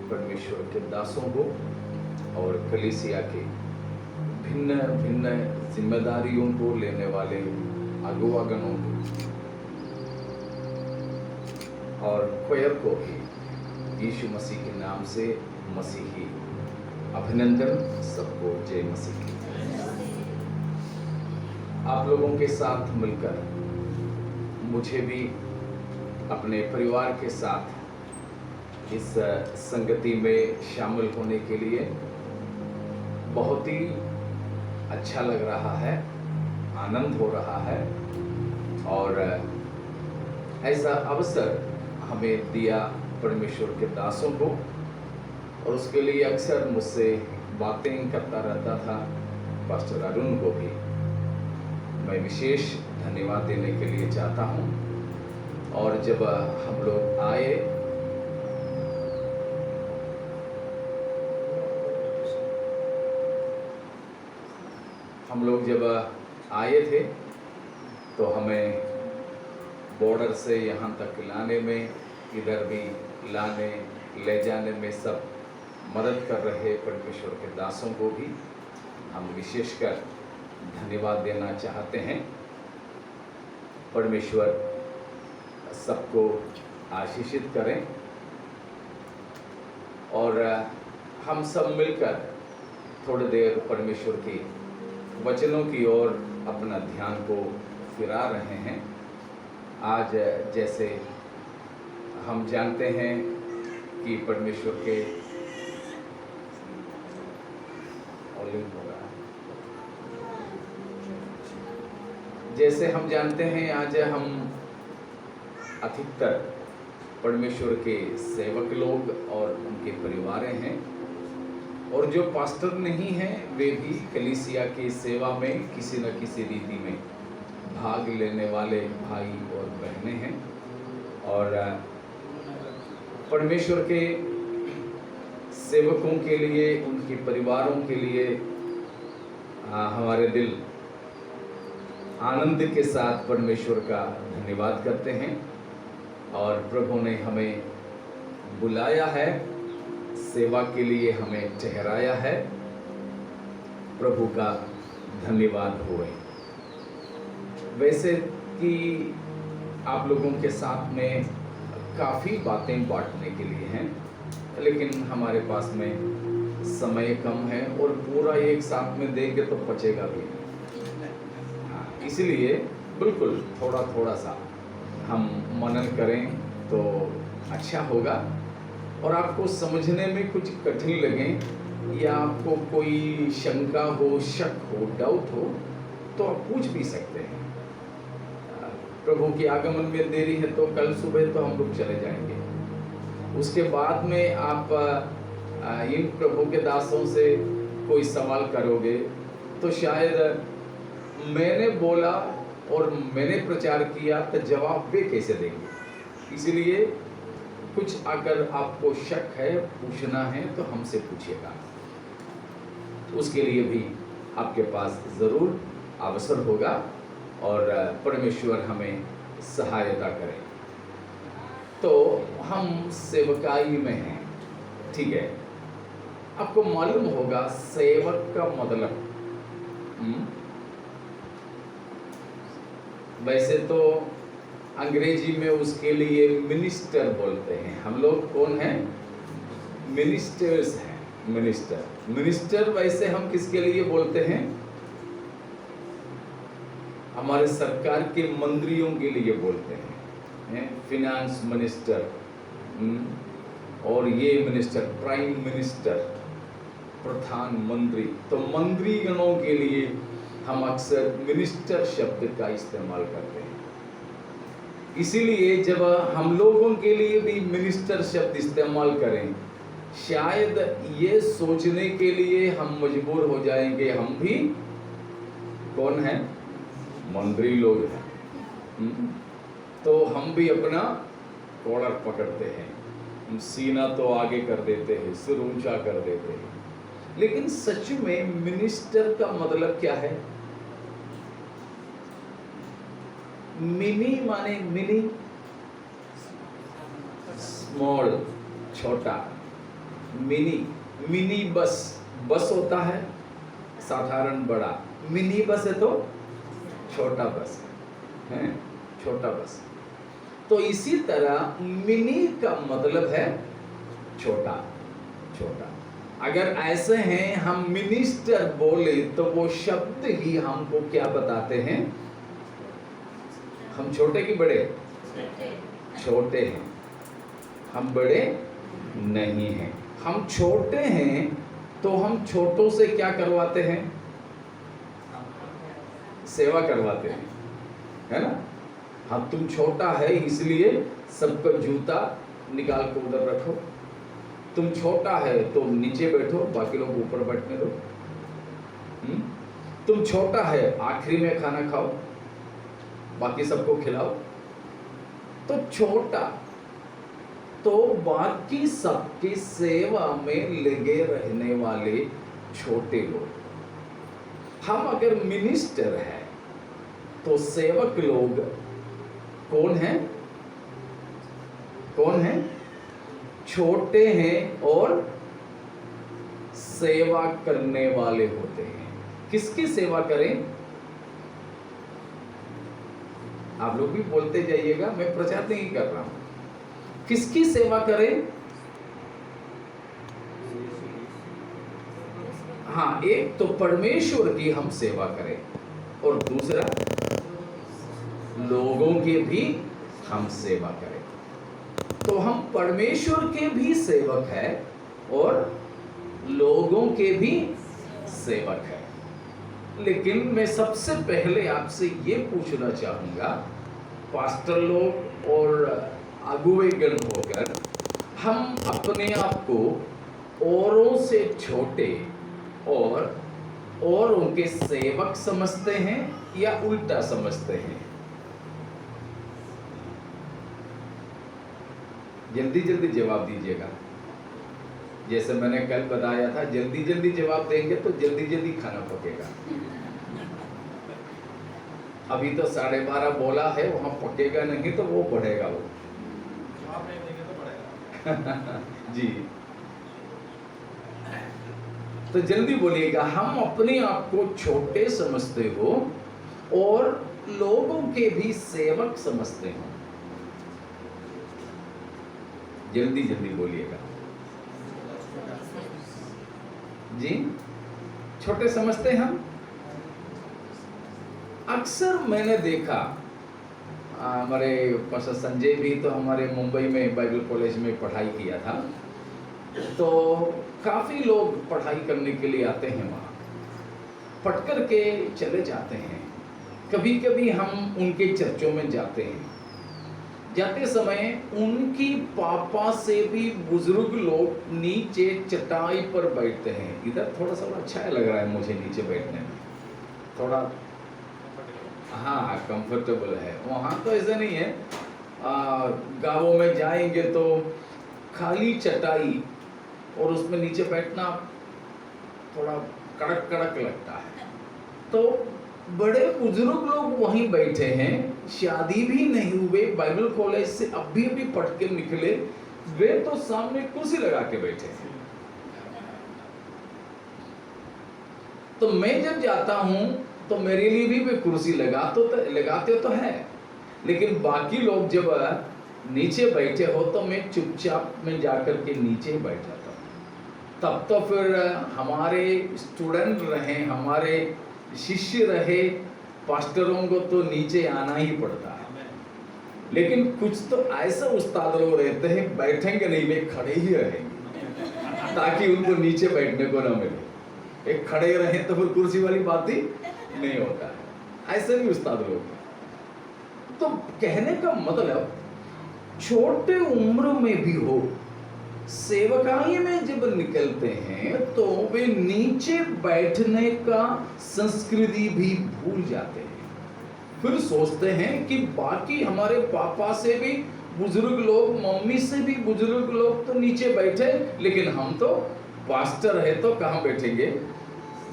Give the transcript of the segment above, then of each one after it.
परमेश्वर के दासों को और कलीसिया के भिन्न भिन्न जिम्मेदारियों को लेने वाले अगुवागणों को और क्वायर को भी यीशु मसीह के नाम से मसीही अभिनंदन। सबको जय मसीह की। आप लोगों के साथ मिलकर मुझे भी अपने परिवार के साथ इस संगति में शामिल होने के लिए बहुत ही अच्छा लग रहा है, आनंद हो रहा है। और ऐसा अवसर हमें दिया परमेश्वर के दासों को, और उसके लिए अक्सर मुझसे बातें करता रहता था पास्टर अरुण को भी मैं विशेष धन्यवाद देने के लिए चाहता हूँ। और जब हम लोग आए जब आए थे तो हमें बॉर्डर से यहाँ तक लाने में, इधर भी लाने ले जाने में सब मदद कर रहे परमेश्वर के दासों को भी हम विशेषकर धन्यवाद देना चाहते हैं। परमेश्वर सबको आशीषित करें और हम सब मिलकर थोड़ी देर परमेश्वर की वचनों की ओर अपना ध्यान को फिरा रहे हैं। आज जैसे हम जानते हैं कि परमेश्वर के आज हम अधिकतर परमेश्वर के सेवक लोग और उनके परिवारें हैं, और जो पास्टर नहीं हैं वे भी कलीसिया की सेवा में किसी न किसी रीति में भाग लेने वाले भाई और बहनें हैं। और परमेश्वर के सेवकों के लिए, उनके परिवारों के लिए हमारे दिल आनंद के साथ परमेश्वर का धन्यवाद करते हैं। और प्रभु ने हमें बुलाया है, सेवा के लिए हमें ठहराया है। प्रभु का धन्यवाद होए। वैसे कि आप लोगों के साथ में काफ़ी बातें बांटने के लिए हैं, लेकिन हमारे पास में समय कम है और पूरा एक साथ में देंगे तो पचेगा भी नहीं। इसलिए बिल्कुल थोड़ा थोड़ा सा हम मनन करें तो अच्छा होगा। और आपको समझने में कुछ कठिन लगे या आपको कोई शंका हो, शक हो, डाउट हो तो आप पूछ भी सकते हैं। प्रभु के आगमन में देरी है तो कल सुबह तो हम लोग चले जाएंगे। उसके बाद में आप इन प्रभु के दासों से कोई सवाल करोगे तो शायद मैंने बोला और मैंने प्रचार किया तो जवाब वे कैसे देंगे। इसलिए कुछ अगर आपको शक है, पूछना है तो हमसे पूछिएगा। उसके लिए भी आपके पास ज़रूर अवसर होगा और परमेश्वर हमें सहायता करे। तो हम सेवकाई में हैं, ठीक है। आपको मालूम होगा सेवक का मतलब, वैसे तो अंग्रेजी में उसके लिए मिनिस्टर बोलते हैं। हम लोग कौन हैं? मिनिस्टर्स हैं। मिनिस्टर वैसे हम किसके लिए बोलते हैं? हमारे सरकार के मंत्रियों के लिए बोलते हैं। फिनांस मिनिस्टर और ये मिनिस्टर, प्राइम मिनिस्टर, प्रधानमंत्री। तो मंत्री गणों के लिए हम अक्सर मिनिस्टर शब्द का इस्तेमाल करते हैं। इसीलिए जब हम लोगों के लिए भी मिनिस्टर शब्द इस्तेमाल करें, शायद ये सोचने के लिए हम मजबूर हो जाएंगे हम भी कौन है? मंत्री लोग हैं। तो हम भी अपना कॉलर पकड़ते हैं, हम सीना तो आगे कर देते हैं, सिर ऊंचा कर देते हैं। लेकिन सच में मिनिस्टर का मतलब क्या है? मिनी माने मिनी, स्मॉल, छोटा, मिनी बस, बस होता है साधारण बड़ा, मिनी बस है तो छोटा बस है, छोटा बस। तो इसी तरह मिनी का मतलब है छोटा छोटा। अगर ऐसे हैं हम मिनिस्टर बोले तो वो शब्द ही हमको क्या बताते हैं, हम छोटे कि बड़े? छोटे हैं, हम बड़े नहीं हैं। हम छोटे हैं तो हम छोटों से क्या करवाते हैं? सेवा करवाते हैं, है ना? हाँ, तुम छोटा है इसलिए सबका जूता निकाल कर उधर रखो, तुम छोटा है तो नीचे बैठो, बाकी लोग ऊपर बैठने दो। तुम छोटा है आखिरी में खाना खाओ, बाकी सबको खिलाओ। तो छोटा तो बाकी सबकी सेवा में लगे रहने वाले छोटे लोग। हम अगर मिनिस्टर हैं तो सेवक लोग कौन हैं? कौन हैं? छोटे हैं और सेवा करने वाले होते हैं। किसकी सेवा करें? आप लोग भी बोलते जाइएगा, मैं प्रचार नहीं कर रहा हूं। किसकी सेवा करें? हाँ, एक तो परमेश्वर की हम सेवा करें और दूसरा लोगों की भी हम सेवा करें। तो हम परमेश्वर के भी सेवक हैं और लोगों के भी सेवक हैं। लेकिन मैं सबसे पहले आपसे ये पूछना चाहूंगा, पास्टर लोग और अगुवेगण होकर हम अपने आप को औरों से छोटे और औरों के सेवक समझते हैं या उल्टा समझते हैं? जल्दी जल्दी जवाब दीजिएगा। जैसे मैंने कल बताया था, जल्दी जल्दी जवाब देंगे तो जल्दी जल्दी खाना पकेगा। अभी तो 12:30 बोला है, वहां पकेगा नहीं तो वो बढ़ेगा, वो जवाब नहीं देंगे तो बढ़ेगा। जी, तो जल्दी बोलिएगा। हम अपने आप को छोटे समझते हो और लोगों के भी सेवक समझते हो? जल्दी जल्दी बोलिएगा जी। छोटे समझते हैं हम। अक्सर मैंने देखा, हमारे पास्टर संजय भी तो हमारे मुंबई में बाइबल कॉलेज में पढ़ाई किया था, तो काफ़ी लोग पढ़ाई करने के लिए आते हैं, वहाँ पढ़ कर के चले जाते हैं। कभी कभी हम उनके चर्चों में जाते हैं, जाते समय उनकी पापा से भी बुजुर्ग लोग नीचे चटाई पर बैठते हैं। इधर थोड़ा सा अच्छा लग रहा है मुझे नीचे बैठने में, थोड़ा हाँ कंफर्टेबल है। वहाँ तो ऐसा नहीं है, गाँवों में जाएंगे तो खाली चटाई और उसमें नीचे बैठना थोड़ा कड़क कड़क लगता है। तो बड़े बुजुर्ग लोग वहीं बैठे हैं, शादी भी नहीं हुए, बाइबल कॉलेज से अभी अभी पढ़ के निकले, वे तो सामने कुर्सी लगा के बैठे हैं। तो मैं जब जाता हूं तो मेरे लिए भी वे कुर्सी लगाते तो है, लेकिन बाकी लोग जब नीचे बैठे हो तो मैं चुपचाप में जाकर के नीचे बैठ जाता हूं। तब तो फिर हमारे स्टूडेंट रहे, हमारे शिष्य रहे, पास्टरों को तो नीचे आना ही पड़ता है। लेकिन कुछ तो ऐसा उस्ताद लोग रहते हैं, बैठेंगे नहीं, वे खड़े ही रहेंगे ताकि उनको नीचे बैठने को ना मिले। एक खड़े रहे तो फिर कुर्सी वाली बात ही नहीं होता है। ऐसे भी उस्ताद लोग हैं। तो कहने का मतलब, छोटे उम्र में भी हो, सेवकाई में जब निकलते हैं तो वे नीचे बैठने का संस्कृति भी भूल जाते हैं। फिर सोचते हैं कि बाकी हमारे पापा से भी बुजुर्ग लोग, मम्मी से भी बुजुर्ग लोग तो नीचे बैठे, लेकिन हम तो पास्टर है तो कहाँ बैठेंगे?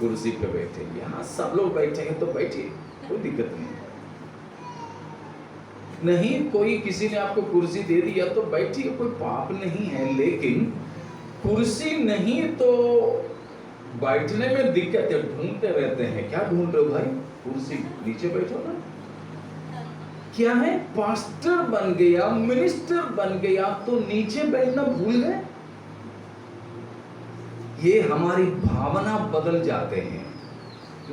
कुर्सी पे बैठेंगे। हाँ, सब लोग बैठेंगे तो बैठिए, कोई दिक्कत नहीं। नहीं, कोई किसी ने आपको कुर्सी दे दिया तो बैठिए, कोई पाप नहीं है। लेकिन कुर्सी नहीं तो बैठने में दिक्कत है, ढूंढते रहते हैं। क्या ढूंढ रहे हो भाई? कुर्सी, नीचे बैठो ना। क्या है, पास्टर बन गया, मिनिस्टर बन गया तो नीचे बैठना भूल गए। ये हमारी भावना बदल जाते हैं,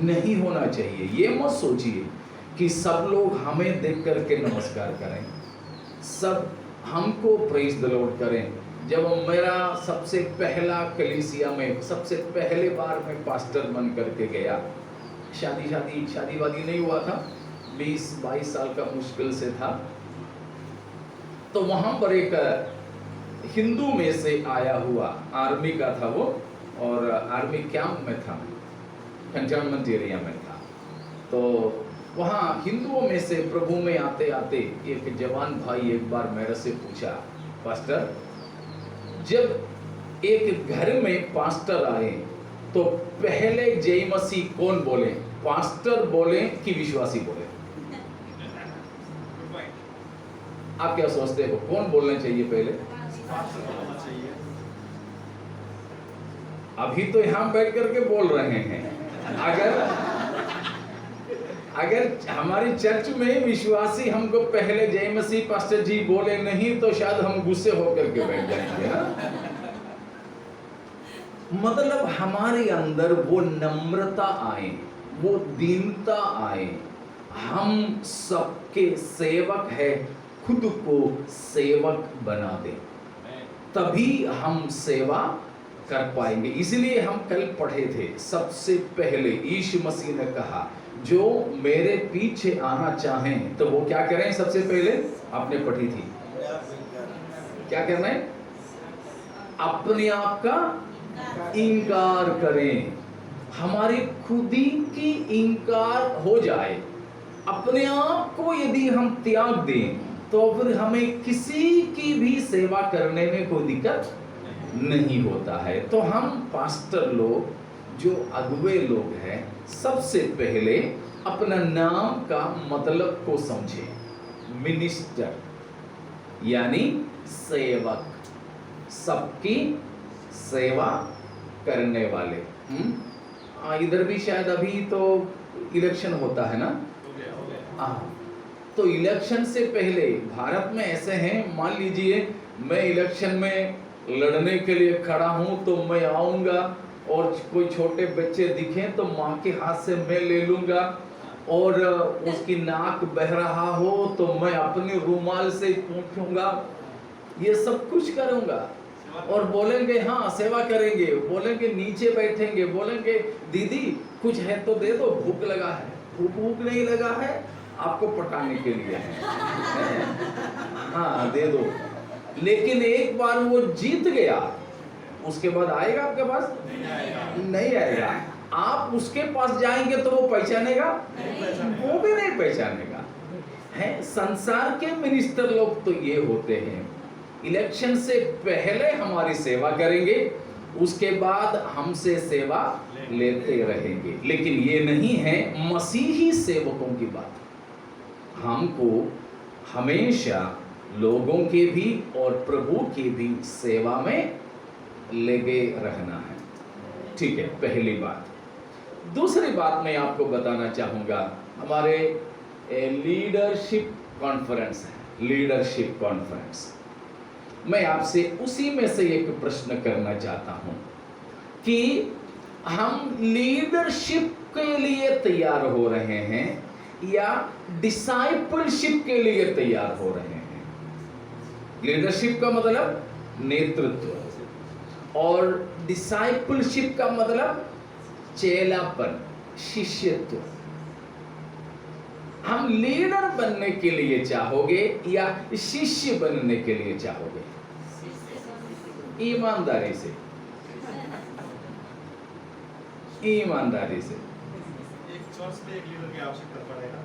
नहीं होना चाहिए। ये मत सोचिए कि सब लोग हमें देख करके नमस्कार करें, सब हमको प्रेज द लॉर्ड करें। जब मेरा सबसे पहला कलीसिया में सबसे पहले बार मैं पास्टर बन करके गया, शादी वादी नहीं हुआ था, 20-22 साल का मुश्किल से था। तो वहां पर एक हिंदू में से आया हुआ, आर्मी का था वो, और आर्मी कैंप में था, कंटेनमेंट एरिया में था। तो वहाँ हिंदुओं में से प्रभु में आते आते एक जवान भाई एक बार मेरे से पूछा, पास्टर, जब एक घर में पास्टर आए तो पहले जय मसीह कौन बोले, पास्टर बोले कि विश्वासी बोले? आप क्या सोचते हो, कौन बोलना चाहिए पहले? अभी तो यहां बैठ करके बोल रहे हैं। अगर हमारी चर्च में विश्वासी हमको पहले जय मसीह पास्टर जी बोले नहीं तो शायद हम गुस्से होकर के बैठ जाएंगे ना। मतलब हमारे अंदर वो नम्रता आए, वो दीनता आए, हम सबके सेवक है, खुद को सेवक बना दे, तभी हम सेवा कर पाएंगे। इसलिए हम कल पढ़े थे, सबसे पहले यीशु मसीह ने कहा जो मेरे पीछे आना चाहें तो वो क्या करें? सबसे पहले आपने पढ़ी थी, क्या करना है? अपने आप का इनकार करें। हमारी खुदी की इनकार हो जाए, अपने आप को यदि हम त्याग दें तो फिर हमें किसी की भी सेवा करने में कोई दिक्कत नहीं होता है। तो हम पास्टर लोग, जो अगुवे लोग हैं, सबसे पहले अपना नाम का मतलब को समझें। मिनिस्टर यानी सेवक, सबकी सेवा करने वाले। इधर भी शायद अभी तो इलेक्शन होता है ना। तो इलेक्शन से पहले भारत में ऐसे हैं, मान लीजिए मैं इलेक्शन में लड़ने के लिए खड़ा हूं तो मैं आऊंगा और कोई छोटे बच्चे दिखें तो माँ के हाथ से मैं ले लूंगा, और उसकी नाक बह रहा हो तो मैं अपनी रुमाल से पूछूंगा, ये सब कुछ करूंगा। और बोलेंगे हाँ सेवा करेंगे, बोलेंगे नीचे बैठेंगे, बोलेंगे दीदी कुछ है तो दे दो, भूख लगा है। भूख नहीं लगा है, आपको पटाने के लिए है, हाँ दे दो। लेकिन एक बार वो जीत गया, उसके बाद आएगा आपके पास? नहीं आएगा। आप उसके पास जाएंगे तो वो पहचानेगा? वो भी नहीं पहचानेगा। है, संसार के मिनिस्टर लोग तो ये होते हैं, इलेक्शन से पहले हमारी सेवा करेंगे, उसके बाद हमसे सेवा लेते रहेंगे। लेकिन ये नहीं है मसीही सेवकों की बात। हमको हमेशा लोगों के भी और प्रभु की भी सेवा में लगे रहना है। ठीक है, पहली बात। दूसरी बात मैं आपको बताना चाहूँगा, हमारे लीडरशिप कॉन्फ्रेंस है, लीडरशिप कॉन्फ्रेंस। मैं आपसे उसी में से एक प्रश्न करना चाहता हूँ कि हम लीडरशिप के लिए तैयार हो रहे हैं या डिसाइपलशिप के लिए तैयार हो रहे हैं? लीडरशिप का मतलब नेतृत्व, और डिसाइपलशिप का मतलब चेलापन, शिष्यत्व। हम लीडर बनने के लिए चाहोगे या शिष्य बनने के लिए चाहोगे? ईमानदारी से, ईमानदारी से। एक चर्च में एक लीडर की आवश्यकता पड़ेगा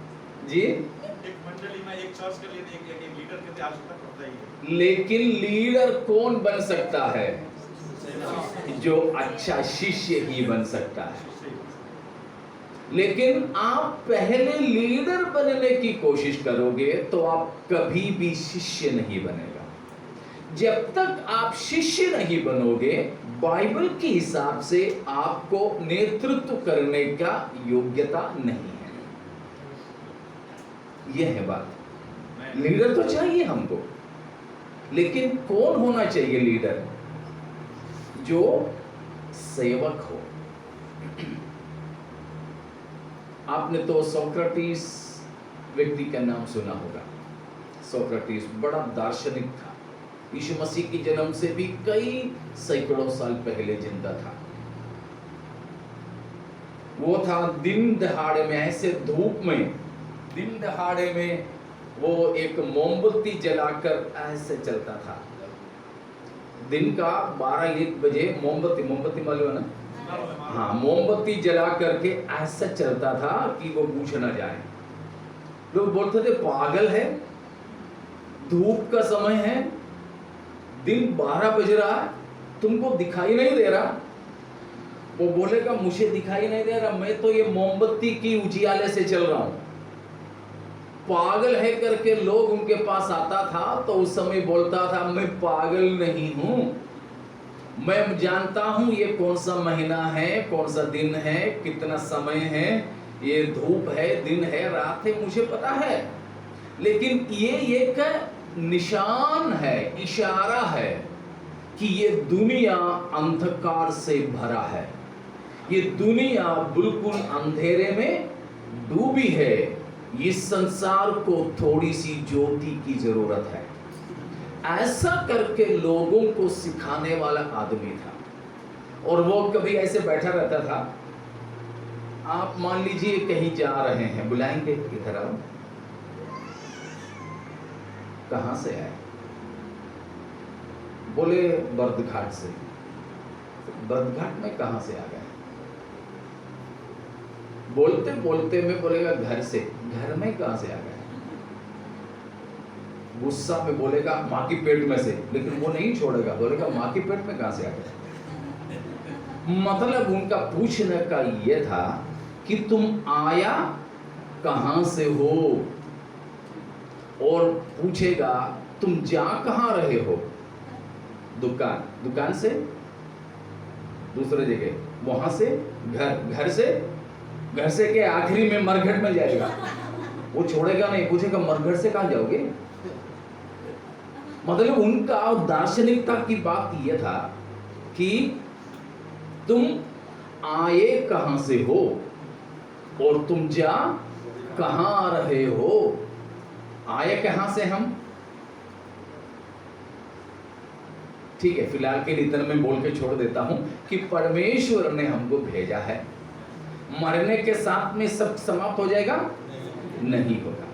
जी, एक मंडली में एक चर्च के लिए एक लीडर की आवश्यकता पड़ता ही है। लेकिन लीडर कौन बन सकता है? जो अच्छा शिष्य ही बन सकता है। लेकिन आप पहले लीडर बनने की कोशिश करोगे तो आप कभी भी शिष्य नहीं बनेगा। जब तक आप शिष्य नहीं बनोगे, बाइबल के हिसाब से आपको नेतृत्व करने का योग्यता नहीं है। यह है बात। लीडर तो चाहिए हमको, लेकिन कौन होना चाहिए लीडर? जो सेवक हो। आपने तो सोक्रेटिस व्यक्ति का नाम सुना होगा। सोक्रेटिस बड़ा दार्शनिक था, यीशु मसीह के जन्म से भी कई सैकड़ों साल पहले जिंदा था। वो था दिन दहाड़े में, ऐसे धूप में, दिन दहाड़े में वो एक मोमबत्ती जलाकर ऐसे चलता था। दिन का 12-1 बजे मोमबत्ती मालूम है ना? हाँ, मोमबत्ती जला करके ऐसा चलता था कि वो बुझ ना जाए। लोग बोलते थे पागल है, धूप का समय है, दिन 12 बज रहा है, तुमको दिखाई नहीं दे रहा? वो बोलेगा मुझे दिखाई नहीं दे रहा, मैं तो ये मोमबत्ती की उजियाले से चल रहा हूं। पागल है करके लोग उनके पास आता था तो उस समय बोलता था मैं पागल नहीं हूं, मैं जानता हूं ये कौन सा महीना है, कौन सा दिन है, कितना समय है, ये धूप है, दिन है, रात है, मुझे पता है। लेकिन ये एक निशान है, इशारा है कि ये दुनिया अंधकार से भरा है, ये दुनिया बिल्कुल अंधेरे में डूबी है, इस संसार को थोड़ी सी ज्योति की जरूरत है। ऐसा करके लोगों को सिखाने वाला आदमी था। और वो कभी ऐसे बैठा रहता था, आप मान लीजिए कहीं जा रहे हैं, बुलाएंगे इधर आओ। कहां से आए? बोले बर्दघाट से। बर्दघाट में कहां से आ गए? बोलते बोलते में बोलेगा घर से। घर में कहां से आ गए? गुस्सा में बोलेगा माँ की पेट में से, लेकिन वो नहीं छोड़ेगा, बोलेगा माँ की पेट में कहां से आ गए? मतलब उनका पूछने का ये था कि तुम आया कहां से हो, और पूछेगा तुम जा कहां रहे हो? दुकान, दुकान से दूसरे जगह, वहां से घर, घर से, घर से के आखिरी में मरघट में जाएगा। वो छोड़ेगा नहीं, पूछेगा मरघट से कहां जाओगे? मतलब उनका दार्शनिकता की बात यह था कि तुम आए कहां से हो और तुम जा कहां रहे हो। आए कहां से हम? ठीक है, फिलहाल के लिए इतना मैं बोल के छोड़ देता हूं कि परमेश्वर ने हमको भेजा है। मरने के साथ में सब समाप्त हो जाएगा? नहीं होगा।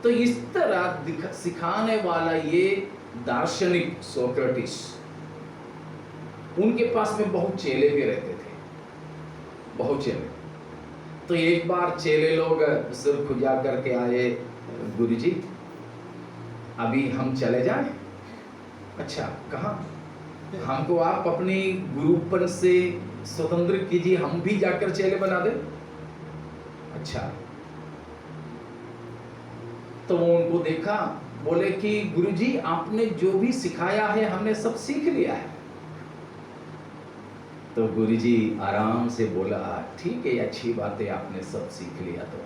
तो इस तरह सिखाने वाला ये दार्शनिक सोक्रेटिस, उनके पास में बहुत चेले भी रहते थे, बहुत चेले। तो एक बार चेले लोग सिर खुजा करके आए, गुरुजी अभी हम चले जाएं? अच्छा, कहाँ? हमको आप अपनी गुरुपन से स्वतंत्र कीजिए, हम भी जाकर चेले बना दें। अच्छा, तो वो उनको देखा, बोले कि गुरुजी आपने जो भी सिखाया है हमने सब सीख लिया है। तो गुरुजी आराम से बोला ठीक है, अच्छी बात है, आपने सब सीख लिया। तो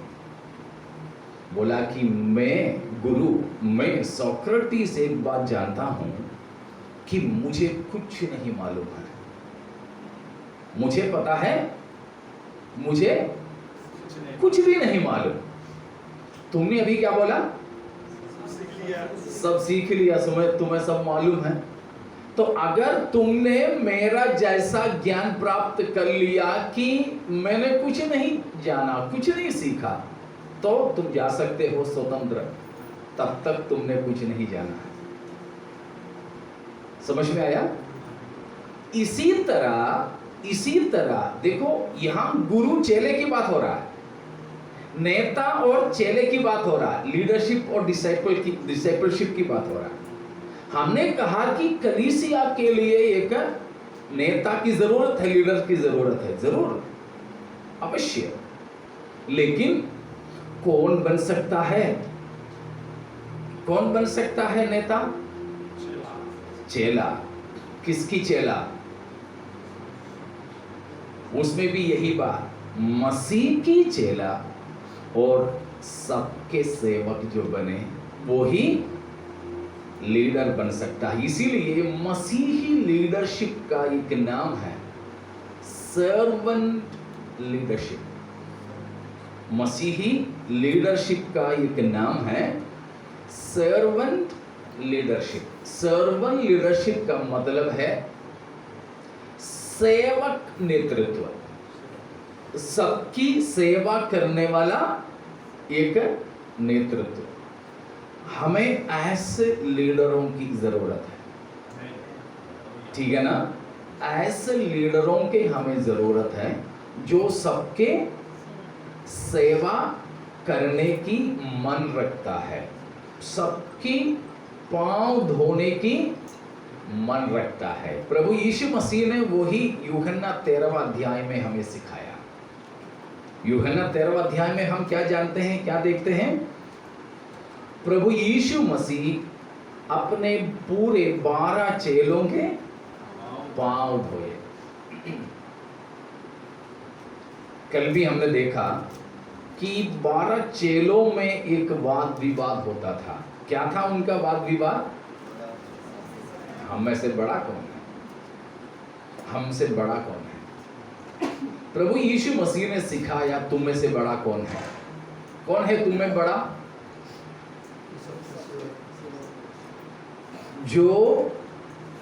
बोला कि मैं सोक्रेटिस एक बात जानता हूं कि मुझे कुछ नहीं मालूम है। मुझे पता है मुझे कुछ भी नहीं मालूम। तुमने अभी क्या बोला? सब सीख लिया, तुम्हें सब मालूम है। तो अगर तुमने मेरा जैसा ज्ञान प्राप्त कर लिया कि मैंने कुछ नहीं जाना, कुछ नहीं सीखा, तो तुम जा सकते हो स्वतंत्र, तब तक तुमने कुछ नहीं जाना है। समझ में आया? इसी तरह देखो, यहां गुरु चेले की बात हो रहा है, नेता और चेले की बात हो रहा है, लीडरशिप और डिसाइपलशिप की बात हो रहा है। हमने कहा कि कलीसिया के लिए एक नेता की जरूरत है, लीडर की जरूरत है, जरूर, अवश्य। लेकिन कौन बन सकता है? कौन बन सकता है नेता? चेला, किसकी चेला? उसमें भी यही बात, मसीह की चेला और सबके सेवक जो बने वो ही लीडर बन सकता है। इसीलिए मसीही लीडरशिप का एक नाम है सर्वेंट लीडरशिप। मसीही लीडरशिप का एक नाम है सर्वेंट लीडरशिप। सर्वेंट लीडरशिप का मतलब है सेवक नेतृत्व, सबकी सेवा करने वाला एक नेतृत्व। हमें ऐसे लीडरों की जरूरत है, ठीक है ना? ऐसे लीडरों की हमें जरूरत है जो सबके सेवा करने की मन रखता है, सबकी पांव धोने की मन रखता है। प्रभु यीशु मसीह ने वही यूहन्ना 13वां अध्याय में हमें सिखाया। यूहन्ना 13वां अध्याय में हम क्या जानते हैं, क्या देखते हैं? प्रभु यीशु मसीह अपने पूरे 12 चेलों के पांव धोए। कल भी हमने देखा कि 12 चेलों में एक वाद विवाद होता था। क्या था उनका वाद विवाद? हम में से बड़ा कौन है, हमसे बड़ा कौन है? प्रभु यीशु मसीह ने सिखाया तुम में से बड़ा कौन है? कौन है तुम में बड़ा? जो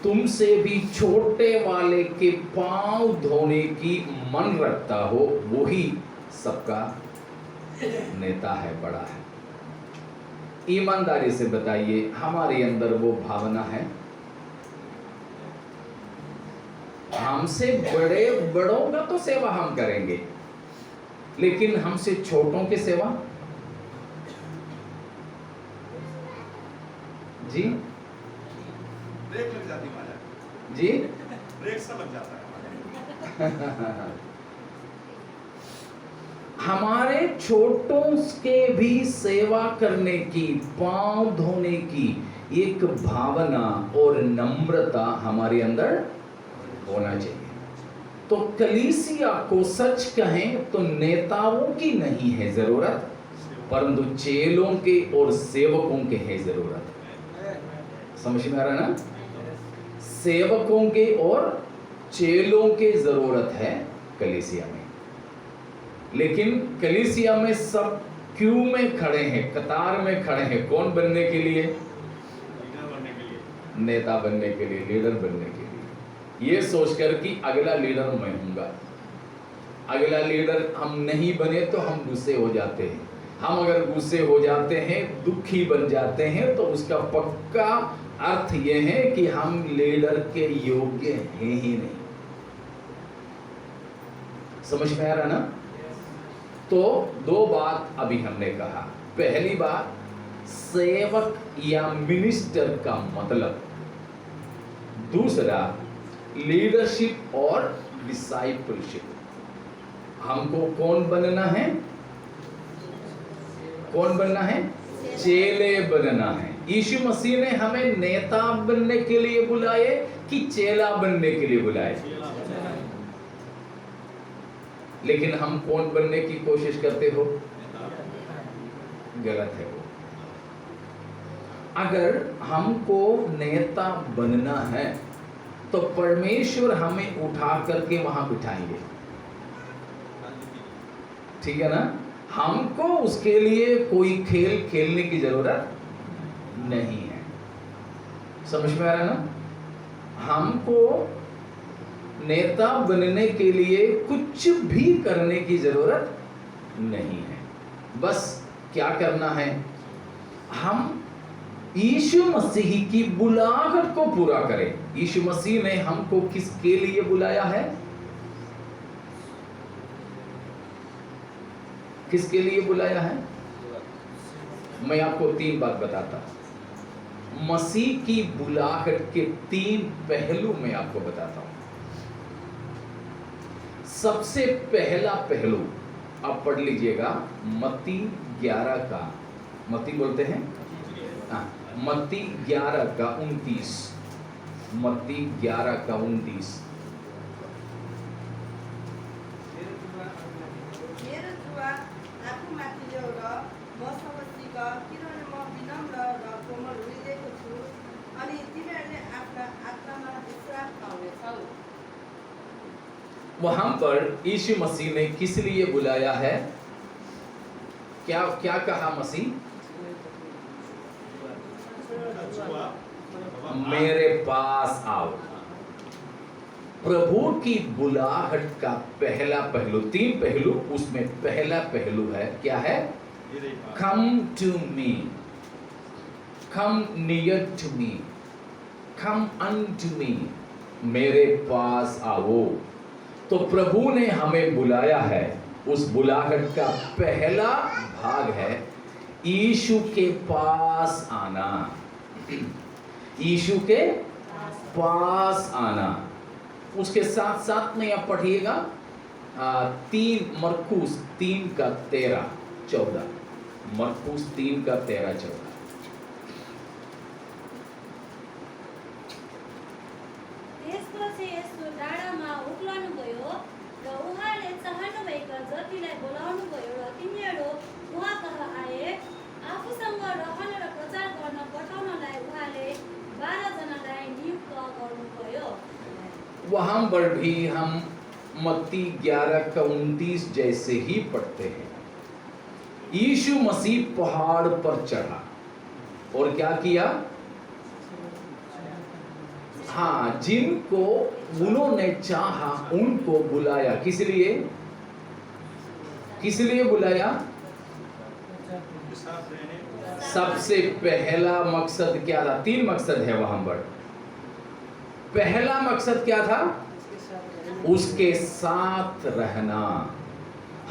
तुमसे भी छोटे वाले के पांव धोने की मन रखता हो वही सबका नेता है, बड़ा है। ईमानदारी से बताइए, हमारे अंदर वो भावना है? हमसे बड़ों का तो सेवा हम करेंगे, लेकिन हमसे छोटों की सेवा? जी ब्रेक लग जाती है जी, ब्रेक सा लग जाता है। हमारे छोटों के भी सेवा करने की, पांव धोने की एक भावना और नम्रता हमारे अंदर होना चाहिए। तो कलीसिया को सच कहें तो नेताओं की नहीं है जरूरत, परंतु चेलों के और सेवकों के है जरूरत। समझ में आ रहा है ना? सेवकों के और चेलों के जरूरत है कलीसिया में। लेकिन कलीसिया में सब क्यू में खड़े हैं, कतार में खड़े हैं, कौन बनने के लिए? लीडर बनने के लिए, नेता बनने के लिए, लीडर बनने के लिए। ये सोचकर कि अगला लीडर मैं हूंगा। अगला लीडर हम नहीं बने तो हम गुस्से हो जाते हैं। हम अगर गुस्से हो जाते हैं, दुखी बन जाते हैं, तो उसका पक्का अर्थ यह है कि हम लीडर के योग्य हैं ही नहीं। समझ में आ रहा ना? तो दो बात अभी हमने कहा। पहली बात, सेवक या मिनिस्टर का मतलब। दूसरा, लीडरशिप और डिसाइपलशिप। हमको कौन बनना है? कौन बनना है? चेले बनना है। यीशु मसीह ने हमें नेता बनने के लिए बुलाए कि चेला बनने के लिए बुलाए? लेकिन हम कौन बनने की कोशिश करते हो? गलत है वो। अगर हमको नेता बनना है तो परमेश्वर हमें उठा करके वहां बिठाएंगे, ठीक है ना? हमको उसके लिए कोई खेल खेलने की जरूरत नहीं है। समझ में आ रहा है ना? हमको नेता बनने के लिए कुछ भी करने की जरूरत नहीं है। बस क्या करना है? हम यीशु मसीह की बुलाहट को पूरा करें। यीशु मसीह ने हमको किसके लिए बुलाया है? किसके लिए बुलाया है? मैं आपको 3 बात बताता हूं। मसीह की बुलाहट के 3 पहलू मैं आपको बताता हूं। सबसे पहला पहलू आप पढ़ लीजिएगा, मत्ती 11 का, मत्ती बोलते हैं हाँ, मत्ती 11 का 29। मत्ती 11:29। मेरो जुवा आफूमाथि ल्याऊ र मसँग सिक, किनभने म विनम्र र कोमल हृदयको छु, अनि तिमीहरूले आफ्ना आत्मामा विश्राम पाउनेछौ। वहां पर यीशु मसीह ने किस लिए बुलाया है? क्या क्या कहा मसीह? मेरे पास आओ। प्रभु की बुलाहट का पहला पहलू, 3 पहलू, उसमें पहला पहलू है, क्या है? Come to me, come near to me, come unto me, मेरे पास आओ। तो प्रभु ने हमें बुलाया है। उस बुलाहट का पहला भाग है यीशु के पास आना। यीशु के पास आना। उसके साथ साथ में आप पढ़िएगा 3 3:13-14। मरकुस 3:13-14। त्यसपछि यीशु डाँडामा उक्लनुभयो र उहाँले चाहनुभएका जतिलाई बोलाउनुभयो र तिनीहरू उहाँ कहाँ आए। आफूसँग रहन र प्रचार गर्न पठाउनलाई उहाँले 12 जनालाई नियुक्त गर्नुभयो। वहां पर भी हम मत्ती 11:29 जैसे ही पढ़ते हैं। यीशु मसीह पहाड़ पर चढ़ा और क्या किया? हाँ, जिनको उन्होंने चाहा उनको बुलाया। किस लिए? किस लिए बुलाया? सबसे पहला मकसद क्या था? 3 मकसद है वहां पर। पहला मकसद क्या था? उसके साथ रहना।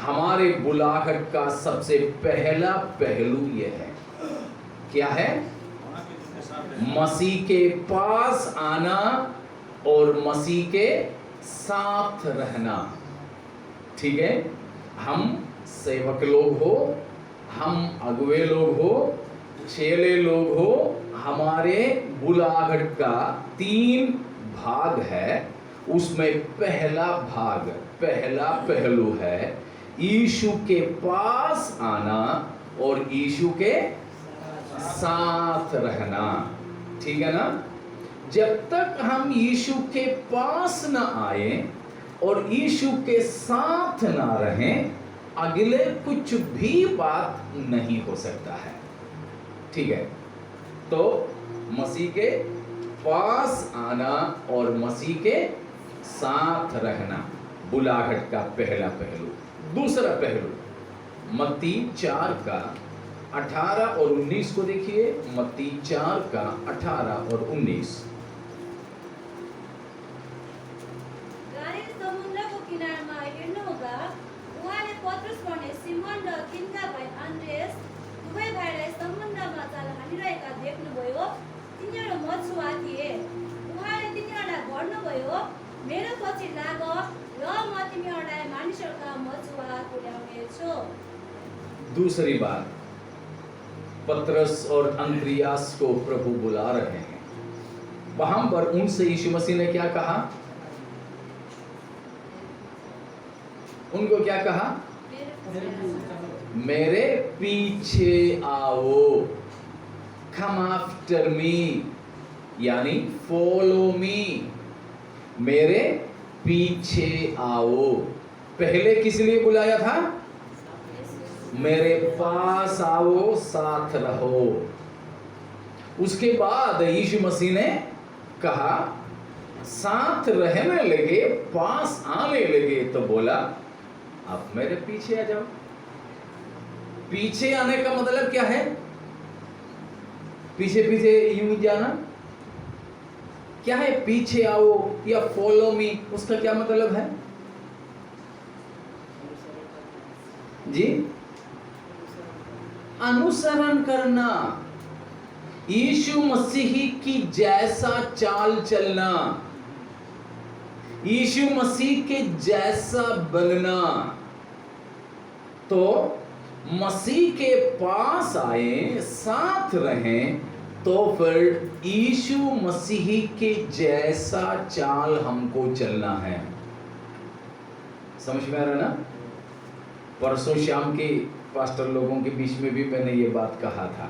हमारे बुलाहट का सबसे पहला पहलू यह है, क्या है? मसीह के पास आना और मसीह के साथ रहना। ठीक है? हम सेवक लोग हो, हम अगुवे लोग हो, चेले लोग हो, हमारे बुलाहट का 3 भाग है। उसमें पहला भाग, पहला पहलू है यीशु के पास आना और यीशु के साथ रहना। ठीक है ना? जब तक हम यीशु के पास न आए और यीशु के साथ ना रहें, अगले कुछ भी बात नहीं हो सकता है। ठीक है? तो मसीह के पास आना और मसीह के साथ रहना, बुलाहट का पहला पहलू। दूसरा पहलू मत्ती 4:18 और 19 को देखिए। मत्ती 4:18 और 19। गालील समुद्रको किनारमा हिँड्नुहुँदा उहाँले पत्रुस भन्ने सिमोन र तिनका भाइ आन्द्रेस दुवै भाइलाई समुद्रमा जाल हानिरहेका देख्नुभयो। तिनीहरू मछुवा थिए। उहाँले तिनीहरूलाई भन्नुभयो, मेरो पछि लाग र म तिमीहरूलाई मानिसहरूका मछुवा तुल्याउनेछु। दूसरी बात, पतरस और अंद्रियास को प्रभु बुला रहे हैं। वहां पर उनसे यीशु मसीह ने क्या कहा? उनको क्या कहा? मेरे पीछे आओ, कम आफ्टर मी, यानी फॉलो मी, मेरे पीछे आओ। पहले किस लिए बुलाया था? मेरे पास आओ, साथ रहो। उसके बाद यीशु मसीह ने कहा, साथ रहने लगे, पास आने लगे, तो बोला आप मेरे पीछे आ जाओ। पीछे आने का मतलब क्या है? पीछे पीछे यूं जाना क्या है? पीछे आओ या फॉलो मी, उसका क्या मतलब है जी? अनुसरण करना, यीशु मसीह की जैसा चाल चलना, यीशु मसीह के जैसा बनना। तो मसीह के पास आए, साथ रहें, तो तो फिर यीशु मसीह के जैसा चाल हमको चलना है। समझ में आ रहा ना? परसों शाम के पास्टर लोगों के बीच में भी मैंने ये बात कहा था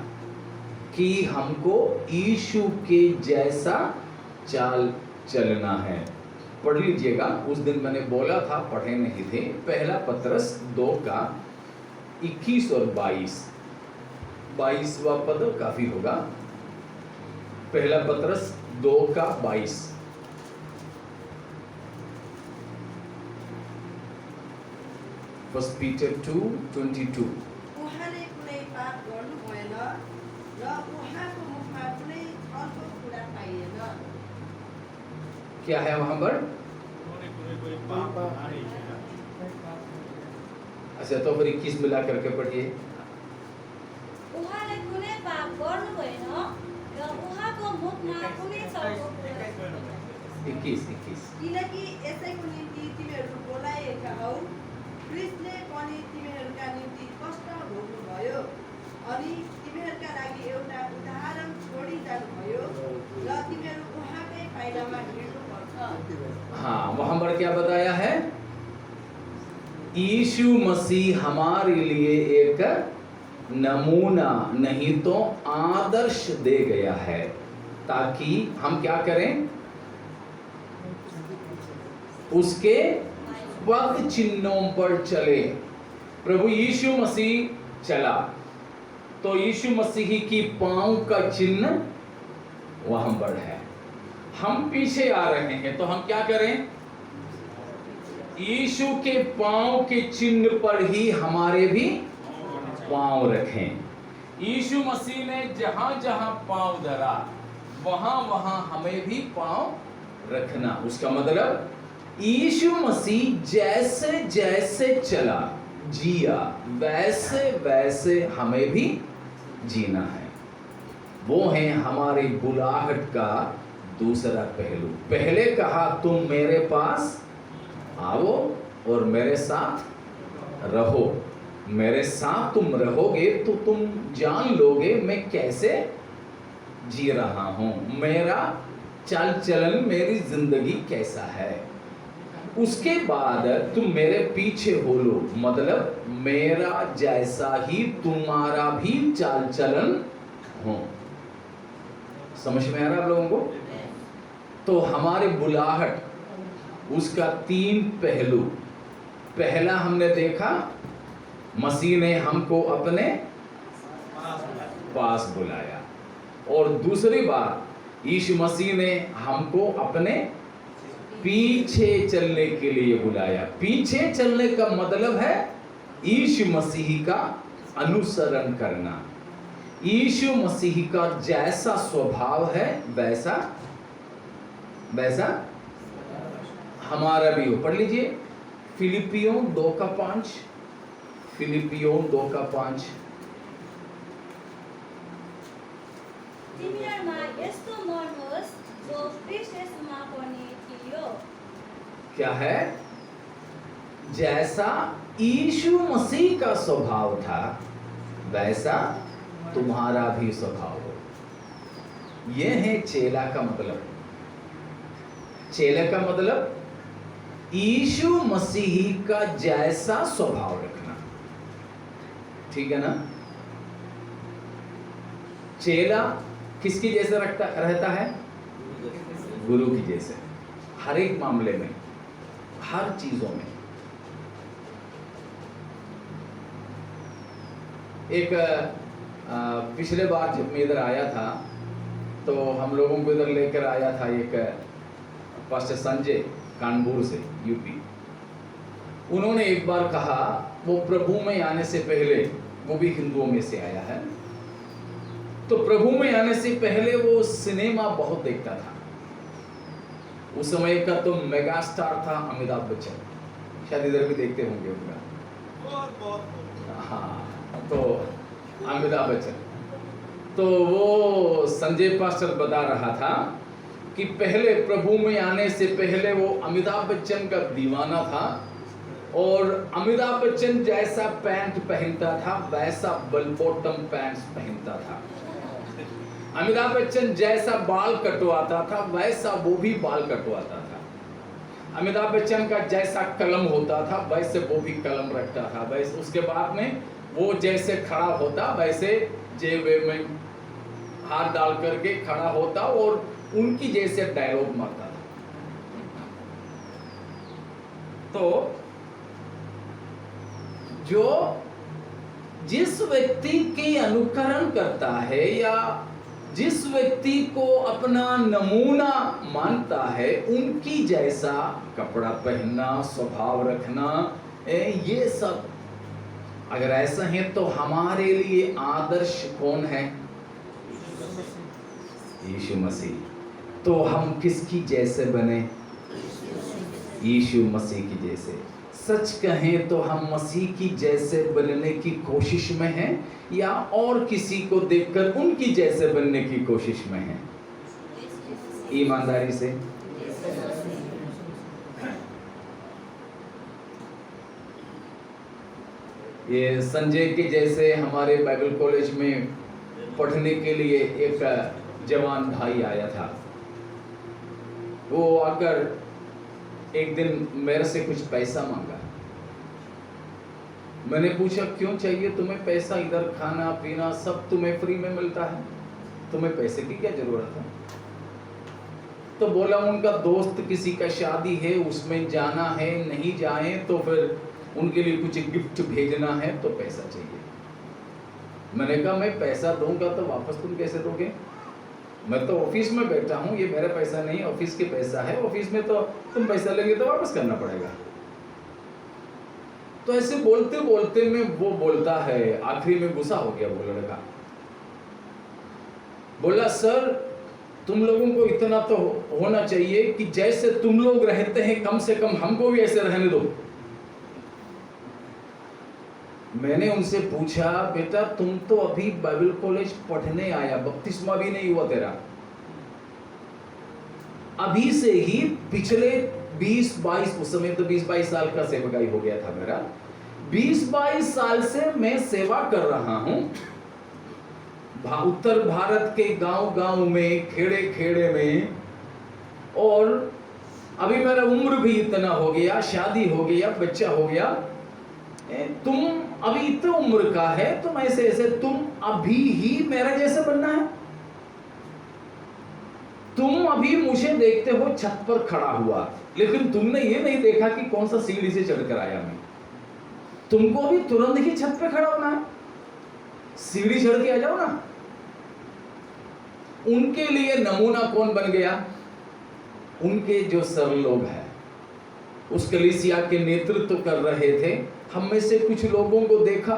कि हमको यीशु के जैसा चाल चलना है। पढ़ लीजिएगा, उस दिन मैंने बोला था, पढ़े नहीं थे, पहला पत्रस 2 का 21 और 22वां पद काफी होगा। पहला पत्रस 2 का 22। First Peter 2:22। उहाँले कुनै पाप गर्नु भएन र उहाँको मुखमा कुनै छलको कुरा पाइएन। क्या है वहां पर? उन्होंने कोई पाप नहीं किया। अच्छा, तो फिर 21 मिला करके पढ़िए। उहाँले कुनै पाप गर्नु भएन र उहाँको मुखमा कुनै छलको कुरा छैन। 21। किनकि यसैको निम्ति तिमीहरू बोलाएका हौ, ख्रीष्टले पनि तिमीहरूका निम्ति कष्ट भोग्नुभयो अनि तिमीहरूका लागि एउटा उदाहरण छोडिजानुभयो र तिमीहरू उहाँकै पाइलामा हिँड्नुपर्छ। हाँ, वहां पर क्या बताया है? यीशु मसीह हमारे लिए एक नमूना नहीं तो आदर्श दे गया है, ताकि हम क्या करें? उसके पद चिन्हों पर चले। प्रभु यीशु मसीह चला तो यीशु मसीह की पांव का चिन्ह वहां पर है। हम पीछे आ रहे हैं तो हम क्या करें? यीशु के पांव के चिन्ह पर ही हमारे भी पांव रखें। यीशु मसीह ने जहां जहां पांव धरा वहां वहां हमें भी पांव रखना। उसका मतलब यीशु मसीह जैसे जैसे चला, जिया, वैसे वैसे हमें भी जीना है। वो है हमारी बुलाहट का दूसरा पहलू। पहले कहा तुम मेरे पास आओ और मेरे साथ रहो। मेरे साथ तुम रहोगे तो तुम जान लोगे मैं कैसे जी रहा हूं, मेरा चाल चलन, मेरी जिंदगी कैसा है। उसके बाद तुम मेरे पीछे हो लो, मतलब मेरा जैसा ही तुम्हारा भी चाल चलन हो। समझ में आ रहा है आप लोगों को? तो हमारे बुलाहट, उसका 3 पहलू। पहला हमने देखा, मसीह ने हमको अपने पास बुलाया, और दूसरी बात यीशु मसीह ने हमको अपने पीछे चलने के लिए बुलाया। पीछे चलने का मतलब है यीशु मसीह का अनुसरण करना। यीशु मसीह का जैसा स्वभाव है वैसा वैसा हमारा भी हो। पढ़ लीजिए फिलिपियों 2 का 5। फिलिपियों 2 का 5। तिमीहरूमा यस्तो मर्नुहोस् जो ख्रीष्ट येशूमा पनि थियो। क्या है? जैसा यीशु मसीह का स्वभाव था वैसा तुम्हारा भी स्वभाव हो। यह है चेला का मतलब। चेला का मतलब यीशु मसीह का जैसा स्वभाव रखना। ठीक है ना? चेला किसकी जैसे रहता है? गुरु की जैसे, हर एक मामले में, हर चीजों में। एक पिछले बार जब मैं इधर आया था तो हम लोगों को इधर लेकर आया था एक पास्टर संजय, कानपुर से, यूपी। उन्होंने एक बार कहा, वो प्रभु में आने से पहले, वो भी हिंदुओं में से आया है, तो प्रभु में आने से पहले वो सिनेमा बहुत देखता था। उस समय का तो मेगा स्टार था अमिताभ बच्चन, शायद इधर भी देखते होंगे उनका। बहुत हाँ, तो अमिताभ बच्चन, तो वो संजय पास्टर बता रहा था कि पहले प्रभु में आने से पहले वो अमिताभ बच्चन का दीवाना था, और अमिताभ बच्चन जैसा पैंट पहनता था वैसा बल बॉटम पैंट्स पहनता था। अमिताभ बच्चन जैसा बाल कटवाता था वैसा वो भी बाल कटवाता था। अमिताभ बच्चन का जैसा कलम होता था वैसे वो भी कलम रखता था। वैसे उसके बाद में वो जैसे खड़ा होता वैसे जेब में हाथ डाल करके खड़ा होता और उनकी जैसे डायलॉग मारता था। तो जो जिस व्यक्ति के अनुकरण करता है या जिस व्यक्ति को अपना नमूना मानता है उनकी जैसा कपड़ा पहनना, स्वभाव रखना, ये सब अगर ऐसा है तो हमारे लिए आदर्श कौन है? यीशु मसीह। तो हम किसकी जैसे बने? यीशु मसीह की जैसे। सच कहें तो हम मसीह की जैसे बनने की कोशिश में हैं या और किसी को देखकर उनकी जैसे बनने की कोशिश में हैं? ईमानदारी से ये संजय के जैसे हमारे बाइबल कॉलेज में पढ़ने के लिए एक जवान भाई आया था। वो आकर एक दिन मेरे से कुछ पैसा मांगा। मैंने पूछा क्यों चाहिए तुम्हें पैसा? इधर खाना पीना सब तुम्हें फ्री में मिलता है, तुम्हें पैसे की क्या जरूरत है? तो बोला उनका दोस्त किसी का शादी है, उसमें जाना है, नहीं जाए तो फिर उनके लिए कुछ गिफ्ट भेजना है तो पैसा चाहिए। मैंने कहा मैं पैसा दूंगा तो वापस तुम कैसे दोगे? मैं तो ऑफिस में बैठा हूँ, ये मेरा पैसा नहीं, ऑफिस के पैसा है। ऑफिस में तो तुम पैसा लेंगे तो वापस करना पड़ेगा। तो ऐसे बोलते बोलते में वो बोलता है, आखिरी में गुस्सा हो गया वो लड़का। बोला सर तुम लोगों को इतना तो होना चाहिए कि जैसे तुम लोग रहते हैं कम से कम हमको भी ऐसे रहने दो। मैंने उनसे पूछा बेटा तुम तो अभी बाइबल कॉलेज पढ़ने आया, बपतिस्मा भी नहीं हुआ तेरा, अभी से ही पिछले 20-22 उस समय तो 20-22 साल का सेवकाई हो गया था मेरा, 20-22 साल से मैं सेवा कर रहा हूं उत्तर भारत के गांव-गांव में, खेड़े खेड़े में, और अभी मेरा उम्र भी इतना हो गया, शादी हो गया, बच्चा हो गया, तुम अभी इतने उम्र का है, तुम ऐसे ऐसे तुम अभी ही मेरा जैसे बनना है? तुम अभी मुझे देखते हो छत पर खड़ा हुआ, लेकिन तुमने ये नहीं देखा कि कौन सा सीढ़ी से चढ़कर आया मैं। तुमको अभी तुरंत ही छत पे खड़ा होना है, सीढ़ी चढ़ के आ जाओ ना। उनके लिए नमूना कौन बन गया? उनके जो सरल लोग हैं, उस कलीसिया के नेतृत्व कर रहे थे। हम में से कुछ लोगों को देखा,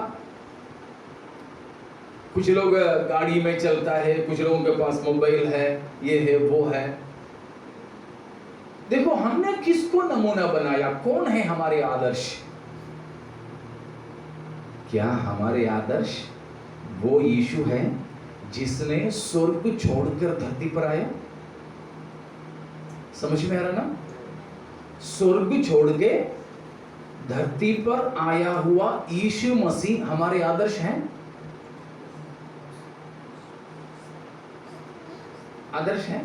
कुछ लोग गाड़ी में चलता है, कुछ लोगों के पास मोबाइल है, ये है वो है। देखो हमने किसको नमूना बनाया? कौन है हमारे आदर्श? क्या हमारे आदर्श वो यीशु है जिसने स्वर्ग छोड़कर धरती पर आया? समझ में आ रहा ना? स्वर्ग छोड़ के धरती पर आया हुआ यीशु मसीह हमारे आदर्श हैं। आदर्श हैं।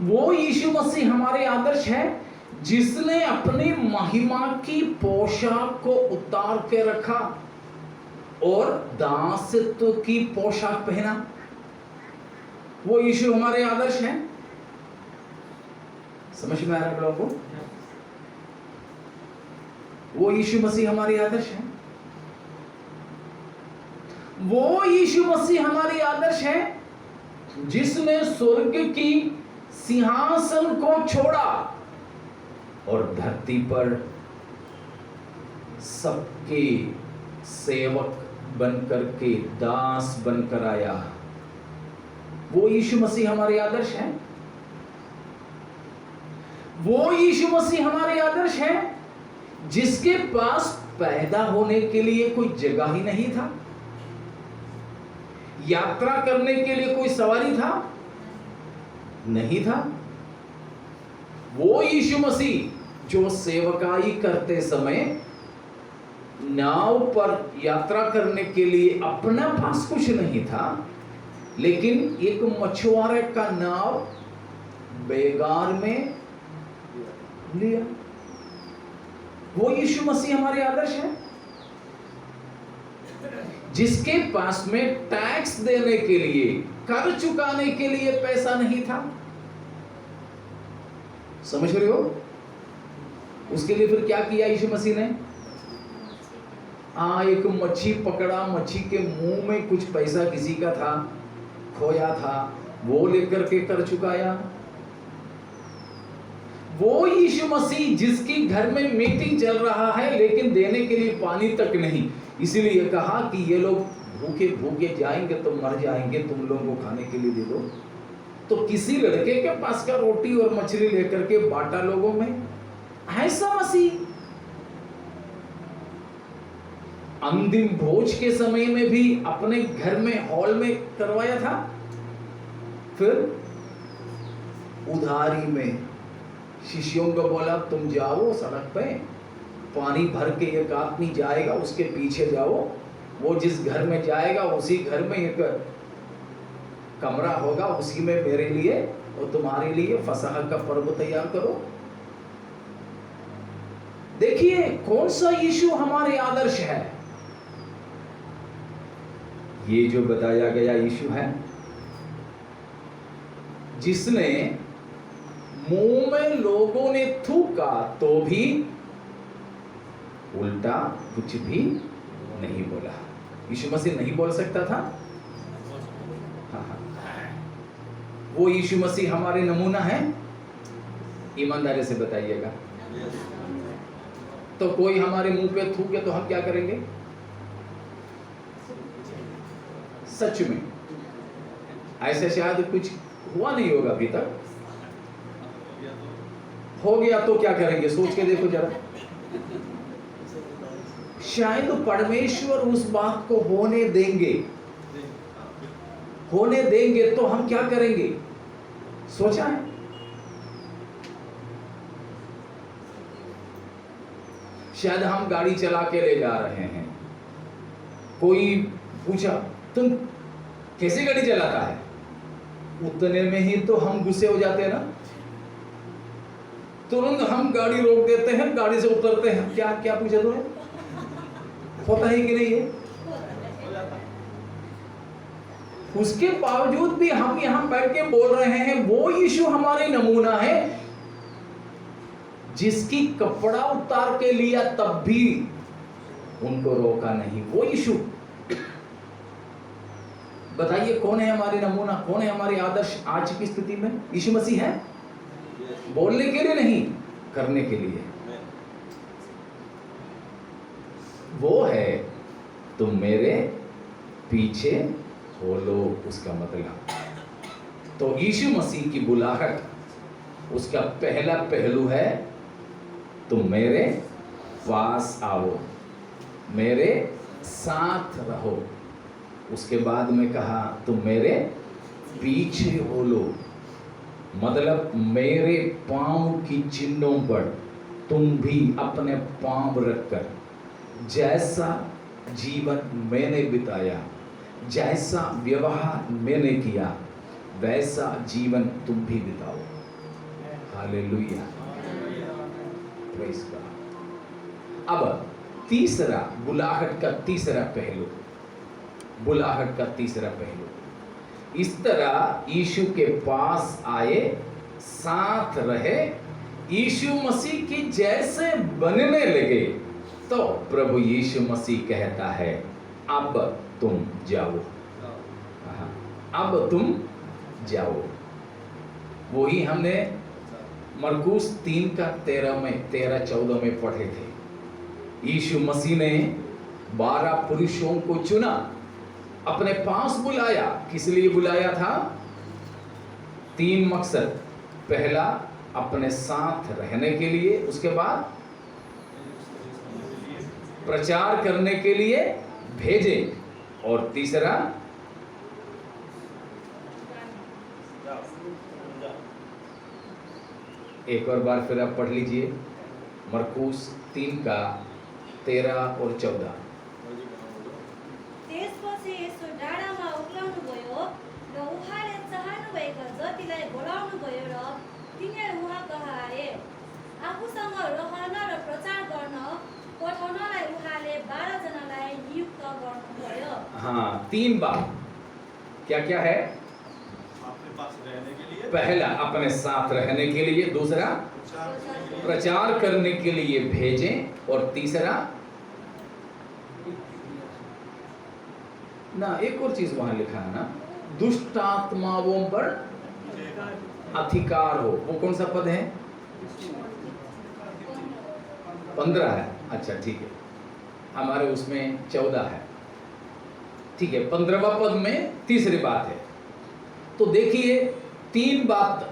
वो यीशु मसीह हमारे आदर्श है जिसने अपनी महिमा की पोशाक को उतार के रखा और दासत्व की पोशाक पहना। वो यीशु हमारे आदर्श हैं। समझ में आ रहा है आप लोगों को? वो यीशु मसीह हमारे आदर्श हैं। वो यीशु मसीह हमारी आदर्श है जिसने स्वर्ग की सिंहासन को छोड़ा और धरती पर सबके सेवक बनकर के दास बनकर आया। वो यीशु मसीह हमारे आदर्श है। वो यीशु मसीह हमारे आदर्श है जिसके पास पैदा होने के लिए कोई जगह ही नहीं था, यात्रा करने के लिए कोई सवारी था नहीं था। वो यीशु मसीह जो सेवकाई करते समय नाव पर यात्रा करने के लिए अपना पास कुछ नहीं था, लेकिन एक मछुआरे का नाव बेगार में लिया। वो यीशु मसीह हमारे आदर्श है, जिसके पास में टैक्स देने के लिए, कर चुकाने के लिए पैसा नहीं था। समझ रहे हो? उसके लिए फिर क्या किया यीशु मसीह ने? एक मच्छी पकड़ा, मच्छी के मुंह में कुछ पैसा किसी का था, खोया था, वो लेकर के कर चुकाया। वो यीशु मसीह जिसकी घर में मीटिंग चल रहा है, लेकिन देने के लिए पानी तक नहीं, इसीलिए कहा कि ये लोग भूखे भूखे जाएंगे तो मर जाएंगे, तुम लोगों को खाने के लिए दे दो। तो किसी लड़के के पास का रोटी और मछली लेकर के बांटा लोगों में। ऐसा मसीह अंतिम भोज के समय में भी अपने घर में हॉल में करवाया था। फिर उधारी में शिष्यों को बोला, तुम जाओ सड़क पे, पानी भर के एक आदमी जाएगा, उसके पीछे जाओ, वो जिस घर में जाएगा उसी घर में एक कमरा होगा, उसी में मेरे लिए और तुम्हारे लिए फसह का पर्व तैयार करो। देखिए कौन सा यीशु हमारे आदर्श है। ये जो बताया गया यीशु है, जिसने मुंह में लोगों ने थूका तो भी उल्टा कुछ भी नहीं बोला। यीशु मसीह नहीं बोल सकता था? हाँ। वो यीशु मसीह हमारे नमूना है? ईमानदारी से बताइएगा। तो कोई हमारे मुंह पे थूके तो हम क्या करेंगे? सच में ऐसे शायद कुछ हुआ नहीं होगा अभी तक। हो गया तो क्या करेंगे? सोच के देखो जरा। शायद परमेश्वर उस बात को होने देंगे तो हम क्या करेंगे? सोचा है? शायद हम गाड़ी चला के ले जा रहे हैं, कोई पूछा तुम कैसे गाड़ी चलाता है, उतने में ही तो हम गुस्से हो जाते हैं ना। तुरंत हम गाड़ी रोक देते हैं, गाड़ी से उतरते हैं, क्या क्या पूछा तुमने? होता है कि नहीं है? उसके बावजूद भी हम यहां बैठ के बोल रहे हैं वो यीशु हमारे नमूना है, जिसकी कपड़ा उतार के लिया तब भी उनको रोका नहीं। वो यीशु, बताइए कौन है हमारे नमूना, कौन है हमारे आदर्श आज की स्थिति में? यीशु मसीह है। बोलने के लिए नहीं, करने के लिए। वो है तुम मेरे पीछे हो लो, उसका मतलब। तो यीशु मसीह की बुलाहट, उसका पहला पहलू है तुम मेरे पास आओ, मेरे साथ रहो। उसके बाद में कहा तुम मेरे पीछे हो लो, मतलब मेरे पांव की चिन्हों पर तुम भी अपने पांव रखकर, जैसा जीवन मैंने बिताया, जैसा व्यवहार मैंने किया, वैसा जीवन तुम भी बिताओ। Hallelujah, praise God. अब तीसरा, बुलाहट का तीसरा पहलू, बुलाहट का तीसरा पहलू, इस तरह यीशु के पास आए, साथ रहे, यीशु मसीह की जैसे बनने लगे, तो प्रभु यीशु मसीह कहता है अब तुम जाओ, अब तुम जाओ। वही हमने मरकुस 3 का 13-14 में पढ़े थे। यीशु मसीह ने 12 पुरुषों को चुना, अपने पास बुलाया। किस लिए बुलाया था? 3 मकसद। पहला, अपने साथ रहने के लिए, उसके बाद प्रचार करने के लिए भेजे, और तीसरा एक और बार फिर आप पढ़ लीजिए, मरकुस 3 का 13 और 14। त्यसपछि यसो डाँडामा उक्लाउनुभयो र उहाँले चाहनुभएका जतिलाई बोलाउनुभयो र तिनीहरू उहाँ कहाँ आए। आफूसँग रहन र प्रचार गर्न पठाउनलाई उहाँले 12 जनालाई नियुक्त गर्नुभयो। हाँ, 3 बात क्या क्या है? अपने पास रहने के लिए, पहला अपने साथ रहने के लिए, दूसरा प्रचार करने के लिए भेजें, और तीसरा ना एक और चीज वहां लिखा है ना, दुष्ट आत्माओं पर अधिकार हो। वो कौन सा पद है? 15 है। अच्छा ठीक है, हमारे उसमें 14 है। ठीक है, 15वां पद में तीसरी बात है। तो देखिए 3 बात,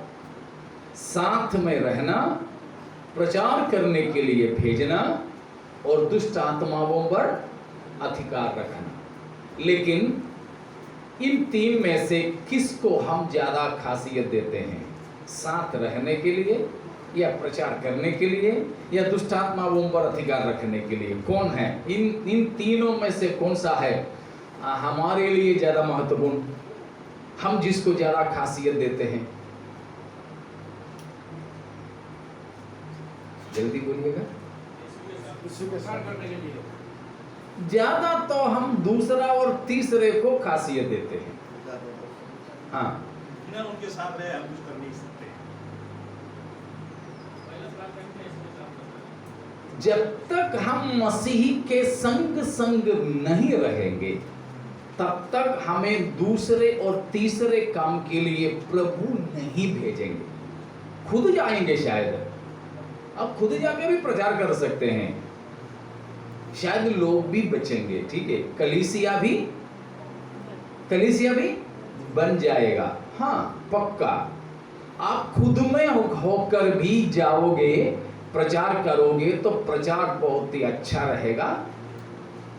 साथ में रहना, प्रचार करने के लिए भेजना और दुष्ट आत्माओं पर अधिकार रखना। लेकिन इन 3 में से किसको हम ज्यादा खासियत देते हैं? साथ रहने के लिए, या प्रचार करने के लिए, या दुष्ट आत्माओं पर अधिकार रखने के लिए? कौन है इन तीनों में से कौन सा है हमारे लिए ज्यादा महत्वपूर्ण, हम जिसको ज्यादा खासियत देते हैं? जल्दी बोलिएगा। ज्यादा तो हम दूसरा और तीसरे को खासियत देते हैं। हाँ, बिना उनके साथ रहे हम कुछ कर नहीं सकते। जब तक हम मसीह के संग नहीं रहेंगे, तब तक हमें दूसरे और तीसरे काम के लिए प्रभु नहीं भेजेंगे। खुद जाएंगे शायद, अब खुद जाके भी प्रचार कर सकते हैं, शायद लोग भी बचेंगे। ठीक है, कलीसिया भी बन जाएगा। हाँ पक्का, आप खुद में होकर भी जाओगे, प्रचार करोगे तो प्रचार बहुत ही अच्छा रहेगा,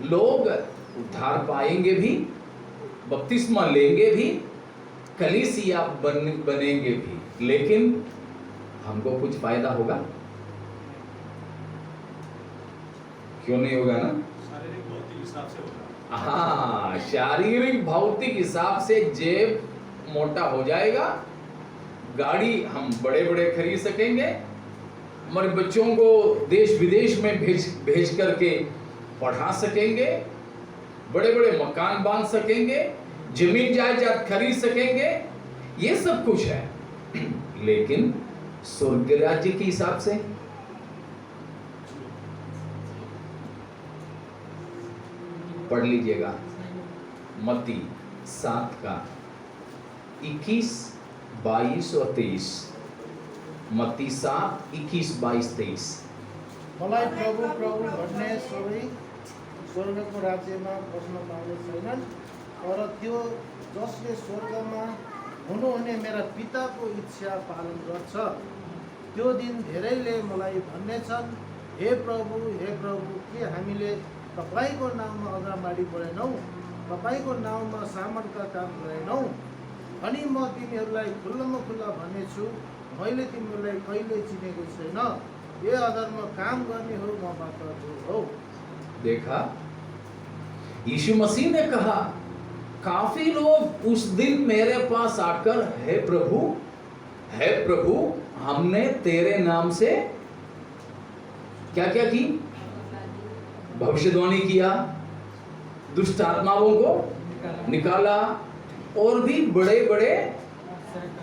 लोग उद्धार पाएंगे भी, बपतिस्मा लेंगे भी, कलीसिया बनेंगे भी। लेकिन हमको कुछ फायदा होगा? क्यों नहीं होगा ना? शारीरिक भौतिक हिसाब से होगा। हाँ, शारीरिक भौतिक हिसाब से जेब मोटा हो जाएगा, गाड़ी हम बड़े बड़े खरीद सकेंगे, हमारे बच्चों को देश विदेश में भेज करके पढ़ा सकेंगे, बड़े बड़े मकान बांध सकेंगे, जमीन जायदाद खरीद सकेंगे, ये सब कुछ है। लेकिन स्वर्ग राज्य के हिसाब से पढ़ लीजिएगा, मत्ती 7 का 21, 22 और 23। मत्ती 7, 21, 22, 23। मलाई प्रभु प्रभु भन्ने सबै स्वर्गको राज्यमा पस्न पाउने छैनन्, तर त्यो जसले स्वर्गमा हुनुहुने मेरा पिताको इच्छा पालन गर्छ। त्यो दिन धेरैले मलाई भन्नेछन्, हे प्रभु, के हामीले तपाईको नाममा अगाडि बढेनौ, तपाईको नाममा सामर्थ्यका काम गरेनौ? अनि म तिमीहरूलाई खुल्लम खुल्ला भन्नेछु, मैले तिमीहरूलाई कहिल्यै चिनेको छैन। ये अधर्म काम गर्ने हो, मबाट दूर हो। देखा, यीशु मसीह ने कहा, काफी लोग उस दिन मेरे पास आकर हे प्रभु हमने तेरे नाम से क्या क्या की? भविष्यवाणी किया, दुष्ट आत्माओं को निकाला, और भी बड़े बड़े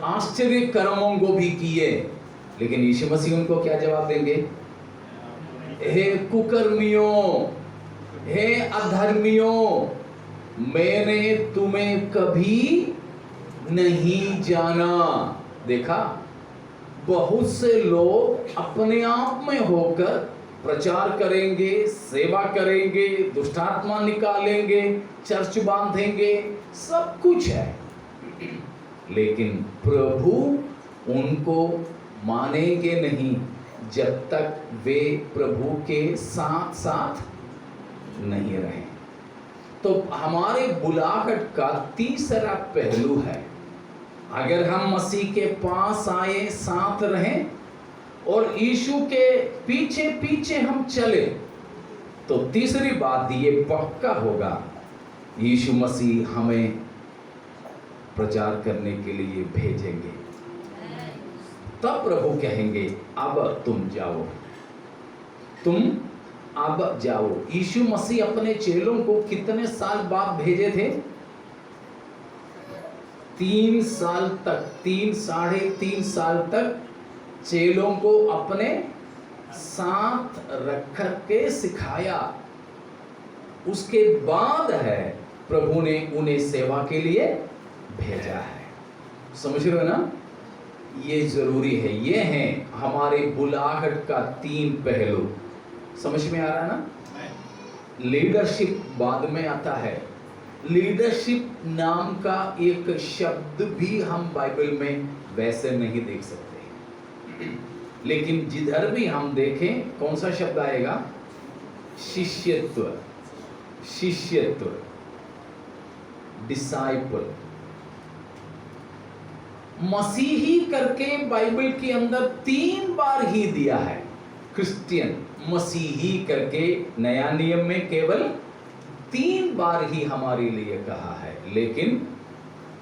आश्चर्य कर्मों को भी किए। लेकिन यीशु मसीह उनको क्या जवाब देंगे? हे कुकर्मियों, हे अधर्मियों, मैंने तुम्हें कभी नहीं जाना। देखा, बहुत से लोग अपने आप में होकर प्रचार करेंगे, सेवा करेंगे, दुष्टात्मा निकालेंगे, चर्च बांधेंगे, सब कुछ है, लेकिन प्रभु उनको मानेंगे नहीं जब तक वे प्रभु के साथ साथ नहीं रहे। तो हमारे बुलाहट का तीसरा पहलू है, अगर हम मसीह के पास आए, साथ रहें और यीशु के पीछे पीछे हम चले, तो तीसरी बात ये पक्का होगा, यीशु मसीह हमें प्रचार करने के लिए भेजेंगे। तब प्रभु कहेंगे अब तुम जाओ, तुम अब जाओ। यीशु मसीह अपने चेलों को कितने साल बाद भेजे थे? 3 साल तक, 3 साल तक चेलों को अपने साथ रख के सिखाया। उसके बाद है प्रभु ने उन्हें सेवा के लिए भेजा है। समझ रहे हो ना? ये जरूरी है। ये है हमारे बुलाहट का 3 पहलू। समझ में आ रहा है ना? लीडरशिप बाद में आता है। लीडरशिप नाम का एक शब्द भी हम बाइबल में वैसे नहीं देख सकते, लेकिन जिधर भी हम देखें कौन सा शब्द आएगा? शिष्यत्व, शिष्यत्व, डिसाइपल। मसीही करके बाइबल के अंदर 3 बार ही दिया है। क्रिश्चियन, मसीही करके नया नियम में केवल 3 बार ही हमारे लिए कहा है, लेकिन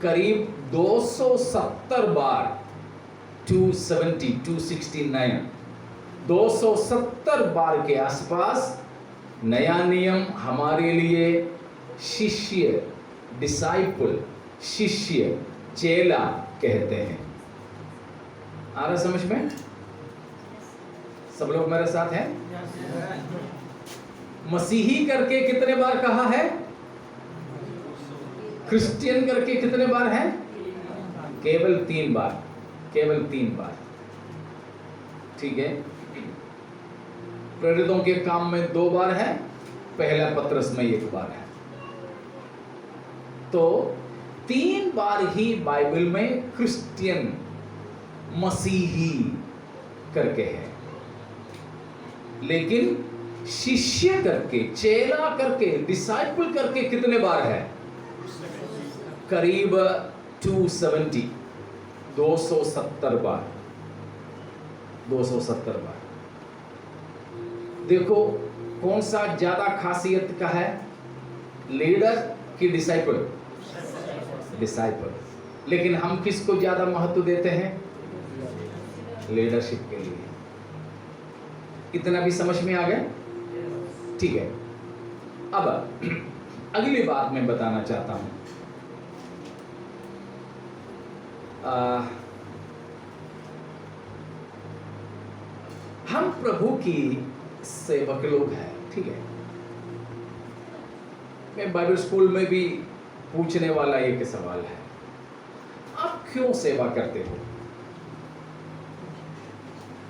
करीब 270 बार, 269, 270 बार के आसपास नया नियम हमारे लिए शिष्य, डिसाइपल, शिष्य, चेला कहते हैं। आ रहा समझ में? सब लोग मेरे साथ हैं? मसीही करके कितने बार कहा है? क्रिश्चियन करके कितने बार है? केवल 3 बार, केवल 3 बार। ठीक है। प्रेरितों के काम में 2 बार है, पहला पत्रस में 1 बार है। तो 3 बार ही बाइबल में क्रिश्चियन, मसीही करके है, लेकिन शिष्य करके, चेला करके, डिसाइपल करके कितने बार है? करीब 270 बार, 270 बार। देखो कौन सा ज्यादा खासियत का है, लीडर की डिसाइपल? डिसाइपल। लेकिन हम किसको ज्यादा महत्व देते हैं? लीडरशिप के लिए। इतना भी समझ में आ गया? ठीक है। अब अगली बात मैं बताना चाहता हूं। हम प्रभु की सेवक लोग हैं, ठीक है। मैं बाइबल स्कूल में भी पूछने वाला एक सवाल है, आप क्यों सेवा करते हो?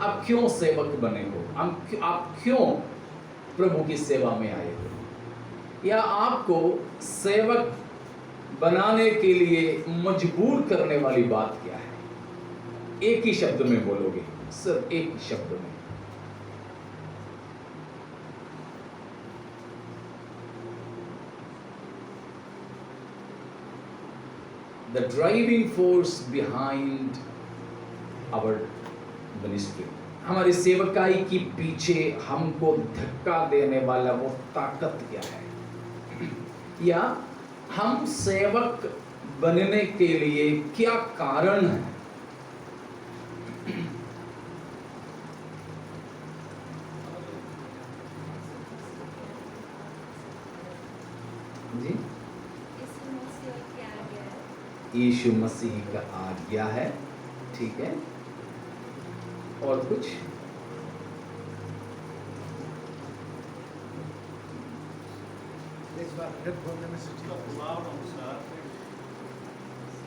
आप क्यों सेवक बने हो? आप क्यों प्रभु की सेवा में आए हो? या आपको सेवक बनाने के लिए मजबूर करने वाली बात क्या है? एक ही शब्द में बोलोगे, सिर्फ एक ही शब्द में। The driving force behind our ministry, हमारी सेवकाई की पीछे हमको धक्का देने वाला वो ताकत क्या है? या हम सेवक बनने के लिए क्या कारण है? जी, यीशु मसीह का आज्ञा है, ठीक है। और कुछ?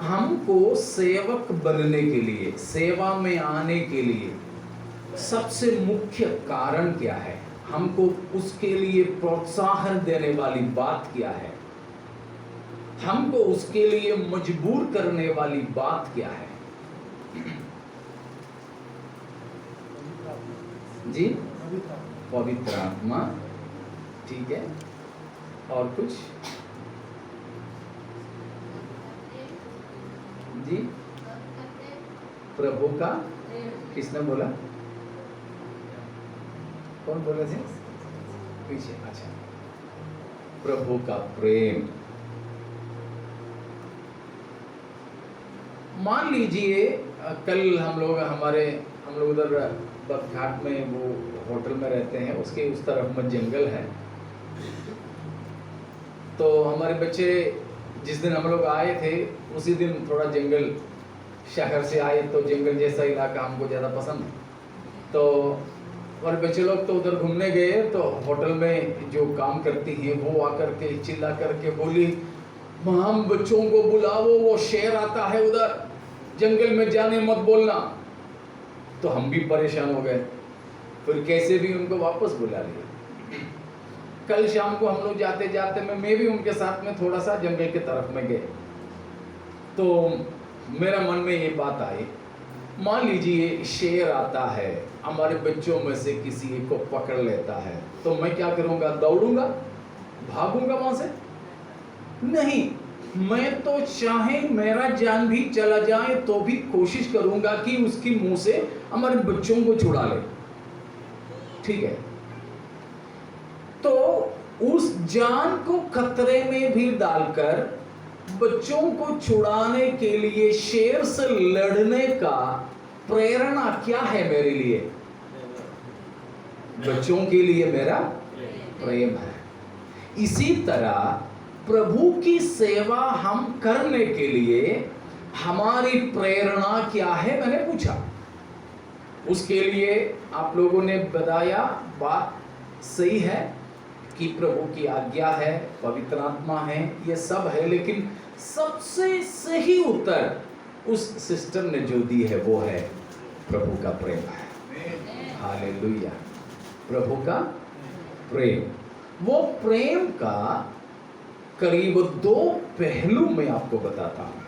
हमको सेवक बनने के लिए, सेवा में आने के लिए सबसे मुख्य कारण क्या है? हमको उसके लिए प्रोत्साहन देने वाली बात क्या है? हमको उसके लिए मजबूर करने वाली बात क्या है? जी, पवित्र आत्मा, ठीक है। और कुछ? जी, प्रभु का, किसने बोला? कौन बोले थे? पीछे, अच्छा। प्रभु का प्रेम। मान लीजिए कल हम लोग उधर बरघाट में वो होटल में रहते हैं, उसके उस तरफ में जंगल है। तो हमारे बच्चे जिस दिन हम लोग आए थे उसी दिन थोड़ा जंगल, शहर से आए तो जंगल जैसा इलाका हमको ज़्यादा पसंद है। तो और बच्चे लोग तो उधर घूमने गए तो होटल में जो काम करती हैं वो आकर के चिल्ला करके बोली, हम बच्चों को बुलाओ, वो शेर आता है उधर, जंगल में जाने मत बोलना। तो हम भी परेशान हो गए, फिर कैसे भी उनको वापस बुला लिया। कल शाम को हम लोग जाते जाते मैं भी उनके साथ में थोड़ा सा जंगल की तरफ में गए, तो मेरा मन में ये बात आई, मान लीजिए शेर आता है, हमारे बच्चों में से किसी एक को पकड़ लेता है, तो मैं क्या करूंगा? दौड़ूंगा, भागूंगा वहां से? नहीं, मैं तो चाहे मेरा जान भी चला जाए तो भी कोशिश करूंगा कि उसकी मुंह से हमारे बच्चों को छुड़ा ले। ठीक है, तो उस जान को खतरे में भी डालकर बच्चों को छुड़ाने के लिए शेर से लड़ने का प्रेरणा क्या है मेरे लिए? बच्चों के लिए मेरा प्रेम है। इसी तरह प्रभु की सेवा हम करने के लिए हमारी प्रेरणा क्या है, मैंने पूछा। उसके लिए आप लोगों ने बताया, बात सही है कि प्रभु की आज्ञा है, पवित्र आत्मा है, ये सब है, लेकिन सबसे सही उत्तर उस सिस्टर ने जो दी है वो है प्रभु का प्रेम है। हालेलुया, प्रभु का प्रेम। वो प्रेम का करीब 2 पहलू मैं आपको बताता हूं।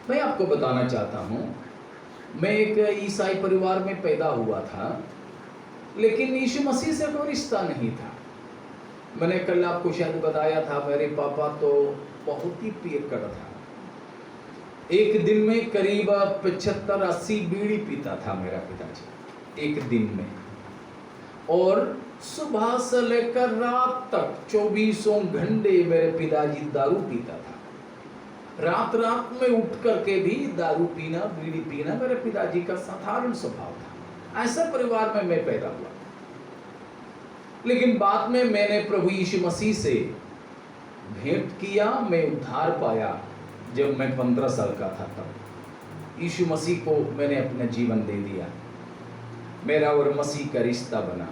मैं आपको बताना चाहता हूं, मैं एक ईसाई परिवार में पैदा हुआ था, लेकिन यीशु मसीह से कोई रिश्ता नहीं था। मैंने कल आपको शायद बताया था, मेरे पापा तो बहुत ही पियक्कड़ था। एक दिन में करीब 75-80 बीड़ी पीता था मेरा पिताजी, एक दिन में। और सुबह से लेकर रात तक 24 घंटे मेरे पिताजी दारू पीता था। रात रात में उठ करके भी दारू पीना, बीड़ी पीना मेरे पिताजी का साधारण स्वभाव था। ऐसा परिवार में मैं पैदा हुआ। लेकिन बाद में मैंने प्रभु यीशु मसीह से भेंट किया, मैं उद्धार पाया जब मैं 15 साल का था। तब यीशु मसीह को मैंने अपना जीवन दे दिया, मेरा और मसीह का रिश्ता बना।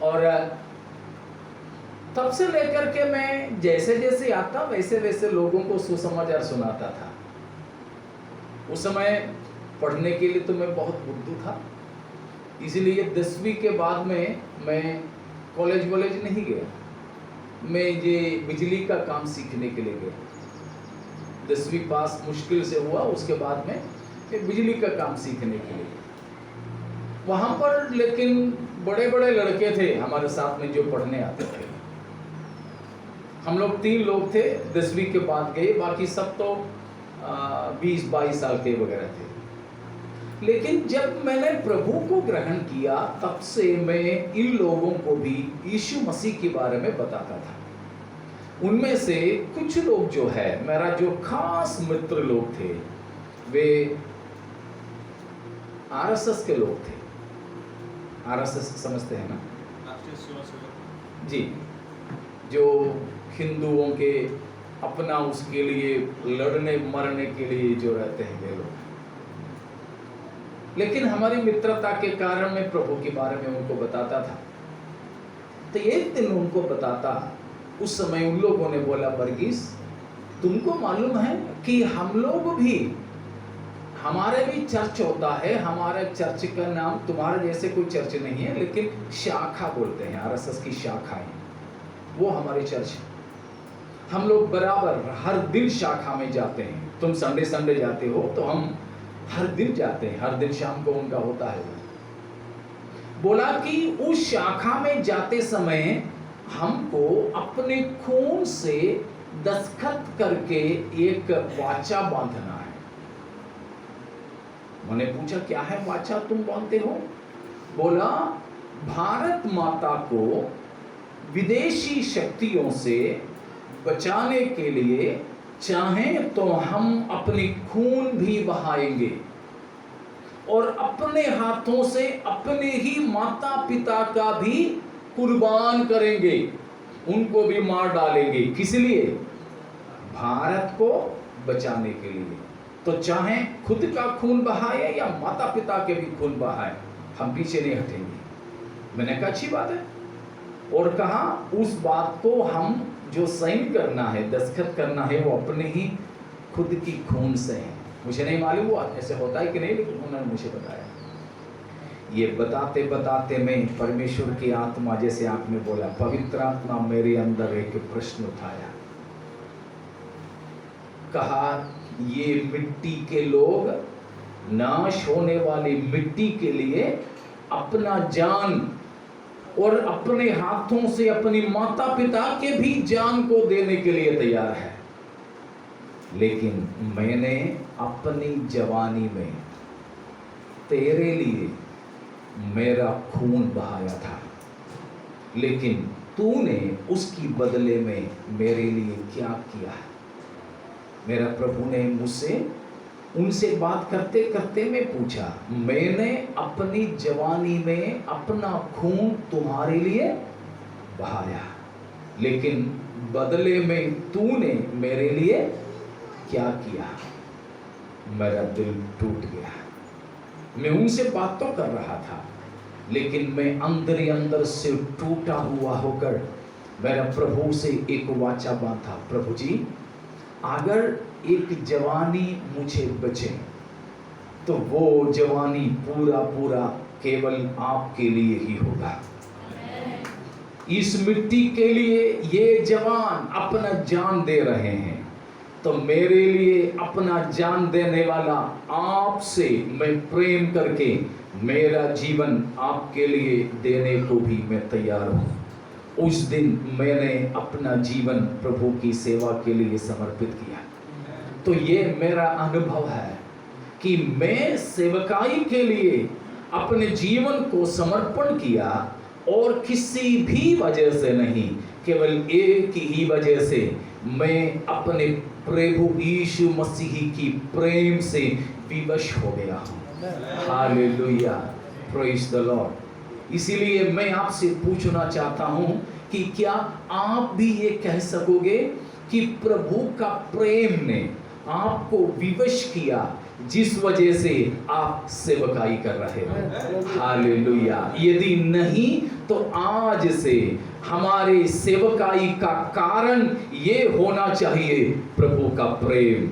और तब से लेकर के मैं जैसे जैसे आता वैसे वैसे लोगों को सुसमाचार सुनाता था। उस समय पढ़ने के लिए तो मैं बहुत बुद्धू था, इसलिए 10वीं के बाद में मैं कॉलेज वॉलेज नहीं गया। मैं ये बिजली का काम सीखने के लिए गया। 10वीं पास मुश्किल से हुआ, उसके बाद में बिजली का काम सीखने के लिए वहाँ पर। लेकिन बड़े बड़े लड़के थे हमारे साथ में जो पढ़ने आते थे। हम लोग 3 लोग थे 10वीं के बाद गए, बाकी सब तो 20-22 साल के वगैरह थे। लेकिन जब मैंने प्रभु को ग्रहण किया तब से मैं इन लोगों को भी यीशु मसीह के बारे में बताता था। उनमें से कुछ लोग जो है, मेरा जो खास मित्र लोग थे, वे आरएसएस के लोग थे। आरएसएस समझते हैं ना? राष्ट्रीय सेवा सेवक जी, जो हिंदुओं के अपना उसके लिए लड़ने मरने के लिए जो रहते हैं वे लोग। लेकिन हमारी मित्रता के कारण मैं प्रभु के बारे में उनको बताता था। तो एक दिन उनको बताता, उस समय उन लोगों ने बोला, वर्गीस तुमको मालूम है कि हम लोग भी, हमारे भी चर्च होता है, हमारे चर्च का नाम तुम्हारे जैसे कोई चर्च नहीं है, लेकिन शाखा बोलते हैं, आरएसएस की शाखा है, वो हमारी चर्च है। हम लोग बराबर हर दिन शाखा में जाते हैं। तुम संडे संडे जाते हो तो हम हर दिन जाते हैं, हर दिन शाम को उनका होता है। बोला कि उस शाखा में जाते समय हमको अपने खून से दस्तखत करके एक वाचा बांधना है। मैंने पूछा क्या है वाचा तुम बांधते हो? बोला भारत माता को विदेशी शक्तियों से बचाने के लिए चाहें तो हम अपनी खून भी बहाएंगे और अपने हाथों से अपने ही माता पिता का भी कुर्बान करेंगे, उनको भी मार डालेंगे। किस लिए? भारत को बचाने के लिए। तो चाहे खुद का खून बहाए या माता पिता के भी खून बहाए, हम पीछे नहीं हटेंगे। मैंने कहा अच्छी बात है, और कहा उस बात को हम जो साइन करना है, दस्तखत करना है, वो अपने ही खुद की खून से है। मुझे नहीं मालूम हुआ ऐसे होता है कि नहीं, लेकिन उन्होंने मुझे बताया। ये बताते बताते मैं परमेश्वर की आत्मा, जैसे आपने बोला, पवित्र आत्मा मेरे अंदर एक प्रश्न उठाया। कहा ये मिट्टी के लोग नाश होने वाली मिट्टी के लिए अपना जान और अपने हाथों से अपनी माता पिता के भी जान को देने के लिए तैयार है, लेकिन मैंने अपनी जवानी में तेरे लिए मेरा खून बहाया था, लेकिन तूने उसकी बदले में मेरे लिए क्या किया है? मेरा प्रभु ने मुझसे उनसे बात करते करते मैं पूछा, मैंने अपनी जवानी में अपना खून तुम्हारे लिए बहाया, लेकिन बदले में तूने मेरे लिए क्या किया? मेरा दिल टूट गया। मैं उनसे बात तो कर रहा था, लेकिन मैं अंदर ही अंदर से टूटा हुआ होकर मेरा प्रभु से एक वाचा बांधा, प्रभु जी अगर एक जवानी मुझे बचे तो वो जवानी पूरा पूरा केवल आपके लिए ही होगा। इस मिट्टी के लिए ये जवान अपना जान दे रहे हैं, तो मेरे लिए अपना जान देने वाला आपसे मैं प्रेम करके मेरा जीवन आपके लिए देने को भी मैं तैयार हूँ। उस दिन मैंने अपना जीवन प्रभु की सेवा के लिए समर्पित किया। तो ये मेरा अनुभव है कि मैं सेवकाई के लिए अपने जीवन को समर्पण किया, और किसी भी वजह से नहीं, केवल एक ही वजह से मैं अपने प्रभु यीशु मसीह की प्रेम से विवश हो गया हूँ। Hallelujah, praise the Lord. इसीलिए मैं आपसे पूछना चाहता हूँ कि क्या आप भी ये कह सकोगे कि प्रभु का प्रेम ने आपको विवश किया, जिस वजह से आप सेवकाई कर रहे हो? हालेलुया। यदि नहीं तो आज से हमारे सेवकाई का कारण ये होना चाहिए, प्रभु का प्रेम।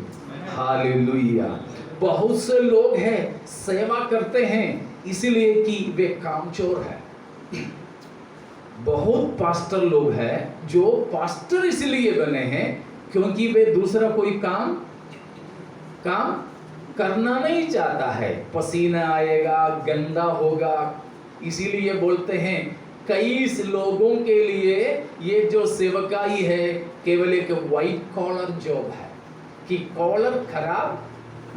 हालेलुया। बहुत से लोग हैं सेवा करते हैं इसलिए कि वे कामचोर हैं। बहुत पास्टर लोग हैं जो पास्टर इसलिए बने हैं क्योंकि वे दूसरा कोई काम करना नहीं चाहता है। पसीना आएगा, गंदा होगा, इसीलिए बोलते हैं। कई लोगों के लिए ये जो सेवकाई है केवल एक वाइट कॉलर जॉब है, कि कॉलर खराब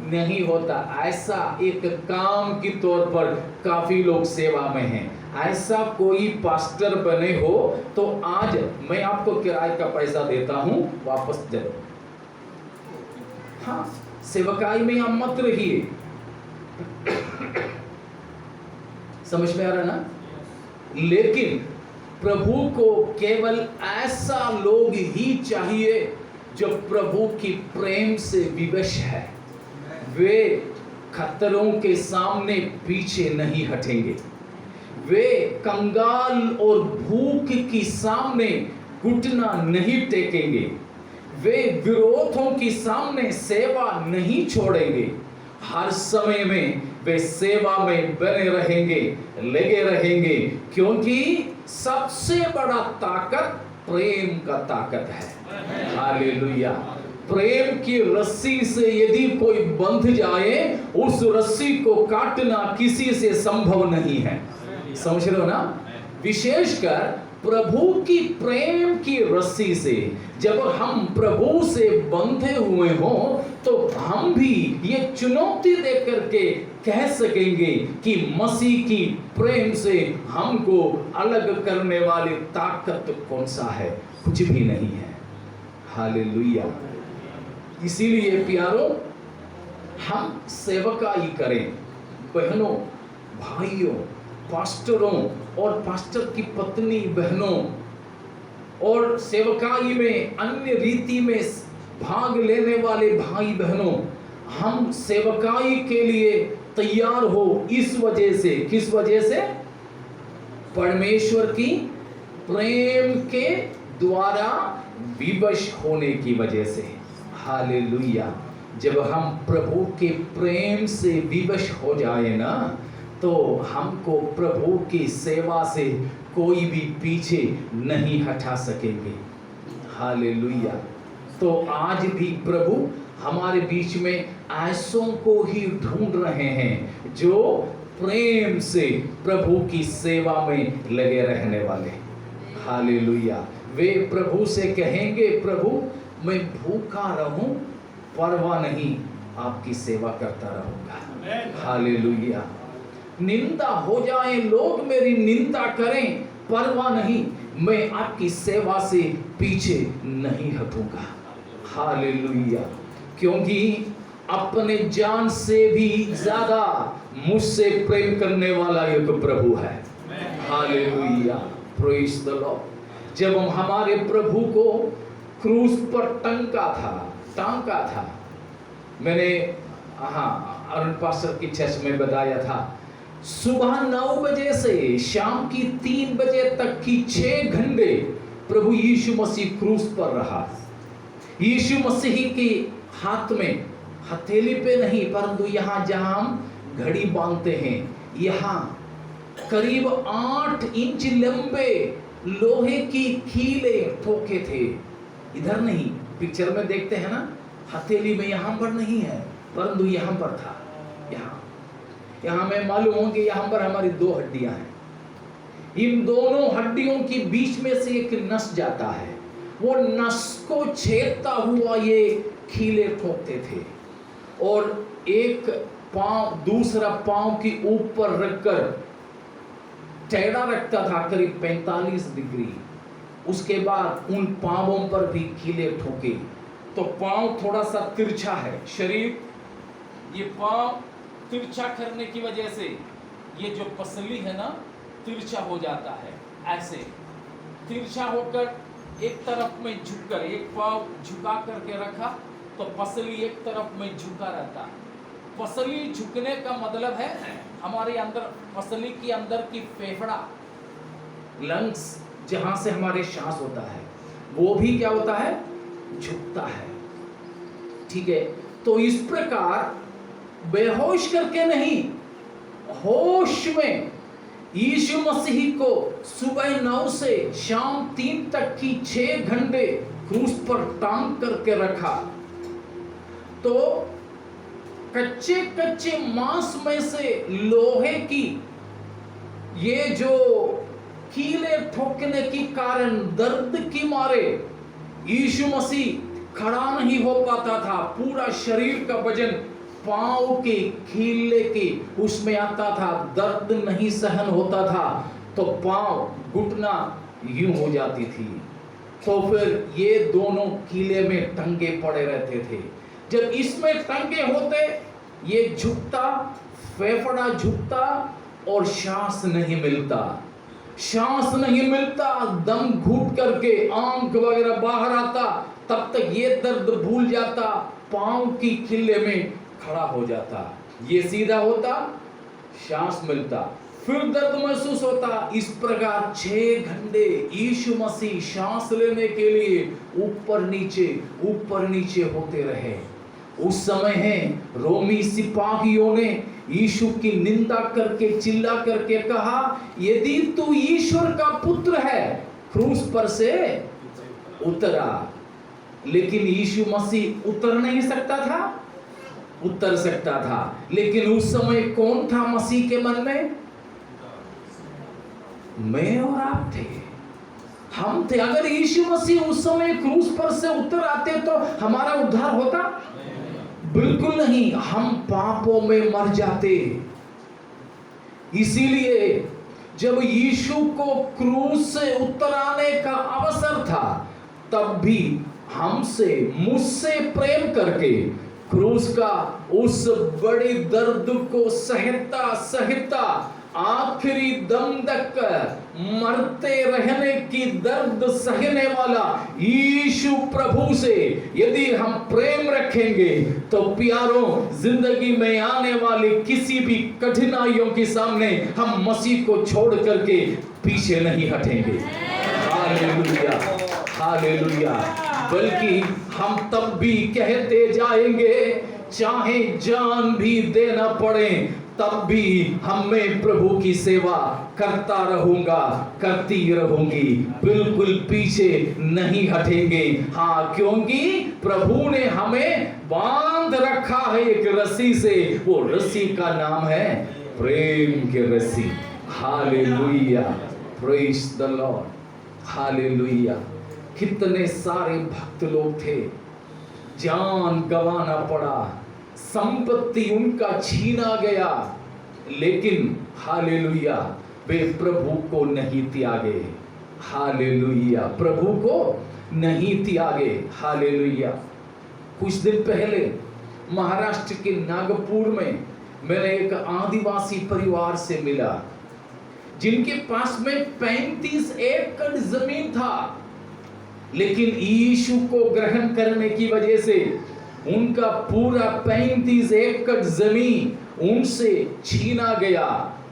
नहीं होता, ऐसा एक काम के तौर पर काफी लोग सेवा में हैं। ऐसा कोई पास्टर बने हो तो आज मैं आपको किराए का पैसा देता हूं, वापस दे दो। हाँ, सेवकाई में आप मत रहिए। समझ में आ रहा ना? लेकिन प्रभु को केवल ऐसा लोग ही चाहिए जो प्रभु की प्रेम से विवश है। वे खतरों के सामने पीछे नहीं हटेंगे, वे कंगाल और भूख की सामने घुटना नहीं टेकेंगे, वे विरोधों के सामने सेवा नहीं छोड़ेंगे। हर समय में वे सेवा में बने रहेंगे, लगे रहेंगे, क्योंकि सबसे बड़ा ताकत प्रेम का ताकत है। हालेलुया। प्रेम की रस्सी से यदि कोई बंध जाए, उस रस्सी को काटना किसी से संभव नहीं है। समझ रहे हो ना? विशेषकर प्रभु की प्रेम की रस्सी से, जब हम प्रभु से बंधे हुए हों, तो हम भी ये चुनौती दे करके कह सकेंगे कि मसीह की प्रेम से हमको अलग करने वाली ताकत कौन सा है? कुछ भी नहीं है। हालेलुया। इसीलिए प्यारों, हम सेवकाई करें, बहनों, भाइयों, पास्टरों और पास्टर की पत्नी बहनों, और सेवकाई में अन्य रीति में भाग लेने वाले भाई बहनों, हम सेवकाई के लिए तैयार हो इस वजह से। किस वजह से? परमेश्वर की प्रेम के द्वारा विवश होने की वजह से। हालेलुया। जब हम प्रभु के प्रेम से विवश हो जाए ना, तो हमको प्रभु की सेवा से कोई भी पीछे नहीं हटा सकेंगे। हालेलुया। तो आज भी प्रभु हमारे बीच में ऐसों को ही ढूंढ रहे हैं जो प्रेम से प्रभु की सेवा में लगे रहने वाले। हालेलुया। वे प्रभु से कहेंगे, प्रभु मैं भूखा रहूं, परवाह नहीं, आपकी सेवा करता रहूंगा। हालेलुया। निंदा हो जाए, लोग मेरी निंदा करें, परवाह नहीं, मैं आपकी सेवा से पीछे नहीं हटूंगा। हालेलुया। क्योंकि अपने जान से भी ज्यादा मुझसे प्रेम करने वाला एक प्रभु है। हालेलुया। Praise the Lord. जब हमारे प्रभु को क्रूस पर टांका था, मैंने अरुण पास्टर की चर्च में बताया था, सुबह 9 बजे से शाम की 3 बजे तक की 6 घंटे प्रभु यीशु मसीह क्रूस पर रहा। यीशु मसीह के हाथ में हथेली पे नहीं, परंतु यहाँ जहां हम घड़ी बांधते हैं, यहाँ करीब 8 इंच लंबे लोहे की कीले ठोके थे। इधर नहीं, पिक्चर में देखते हैं ना, हथेली में यहाँ पर नहीं है, परंतु यहाँ पर था। यहाँ में मालूम हो कि यहाँ पर हमारी 2 हड्डियां हैं। इन दोनों हड्डियों के बीच में से एक नस जाता है, वो नस को छेदता हुआ ये कीले ठोकते थे, और एक पांव दूसरा पांव के ऊपर रखकर टेढ़ा रखता था करीब 45 डिग्री। उसके बाद उन पांवों पर भी कीले ठोके, तो पांव थोड़ा सा तिरछा है, शरीर ये पांव तिरछा करने की वजह से ये जो पसली है ना, तिरछा हो जाता है। ऐसे तिरछा होकर एक तरफ में झुककर, एक पांव झुका करके रखा तो पसली एक तरफ में झुका रहता। पसली झुकने का मतलब है हमारे अंदर, पसली के अंदर की फेफड़ा, लंग्स, जहां से हमारे सांस होता है, वो भी क्या होता है? झुकता है। ठीक है। तो इस प्रकार बेहोश करके नहीं, होश में यीशु मसीह को सुबह 9 से शाम 3 तक की 6 घंटे क्रूस पर टांग करके रखा। तो कच्चे कच्चे मांस में से लोहे की ये जो कीले ठोकने के कारण दर्द की मारे यीशु मसीह खड़ा नहीं हो पाता था। पूरा शरीर का वजन पांव के कीले के उसमें आता था, दर्द नहीं सहन होता था, तो पांव घुटना यूं हो जाती थी। तो फिर ये दोनों कीले में टंगे पड़े रहते थे। जब इसमें टंगे होते, ये झुकता, फेफड़ा झुकता और सांस नहीं मिलता, सांस नहीं मिलता, दम घुट करके आंख वगैरह बाहर आता, तब तक ये दर्द भूल जाता, पांव की कीले में खड़ा हो जाता, ये सीधा होता, सांस मिलता, फिर दर्द महसूस होता। इस प्रकार 6 घंटे यीशु मसीह सांस लेने के लिए ऊपर नीचे होते रहे। उस समय है रोमी सिपाहियों ने यीशु की निंदा करके चिल्ला करके कहा, यदि तू ईश्वर का पुत्र है क्रूस पर से उतरा। लेकिन यीशु मसीह उतर नहीं सकता था, उतर सकता था, लेकिन उस समय कौन था मसीह के मन में? मैं और आप थे। हम थे। अगर यीशु मसीह उस समय क्रूस पर से उतर आते तो हमारा उद्धार होता? बिल्कुल नहीं, हम पापों में मर जाते। इसीलिए जब यीशु को क्रूस से उतर आने का अवसर था, तब भी हमसे, मुझसे प्रेम करके क्रूस का उस बड़े दर्द को सहता सहता आखिरी दम तक मरते रहने की दर्द सहने वाला यीशु प्रभु से यदि हम प्रेम रखेंगे तो प्यारों, जिंदगी में आने वाली किसी भी कठिनाइयों के सामने हम मसीह को छोड़ करके पीछे नहीं हटेंगे। Hallelujah, hallelujah. बल्कि हम तब भी कहते जाएंगे, चाहे जान भी देना पड़े तब भी मैं प्रभु की सेवा करता रहूंगा, करती रहूंगी, बिल्कुल पीछे नहीं हटेंगे। हाँ, क्योंकि प्रभु ने हमें बांध रखा है एक रस्सी से, वो रस्सी का नाम है प्रेम की रस्सी। Hallelujah, praise the Lord, hallelujah. कितने सारे भक्त लोग थे, जान गंवाना पड़ा, संपत्ति उनका छीना गया, लेकिन हालेलुया वे प्रभु को नहीं त्यागे। हालेलुया, प्रभु को नहीं त्यागे। हालेलुया। कुछ दिन पहले महाराष्ट्र के नागपुर में मैंने एक आदिवासी परिवार से मिला, जिनके पास में 35 एकड़ जमीन था, लेकिन यीशु को ग्रहण करने की वजह से उनका पूरा 35 एकड़ जमीन उनसे छीना गया।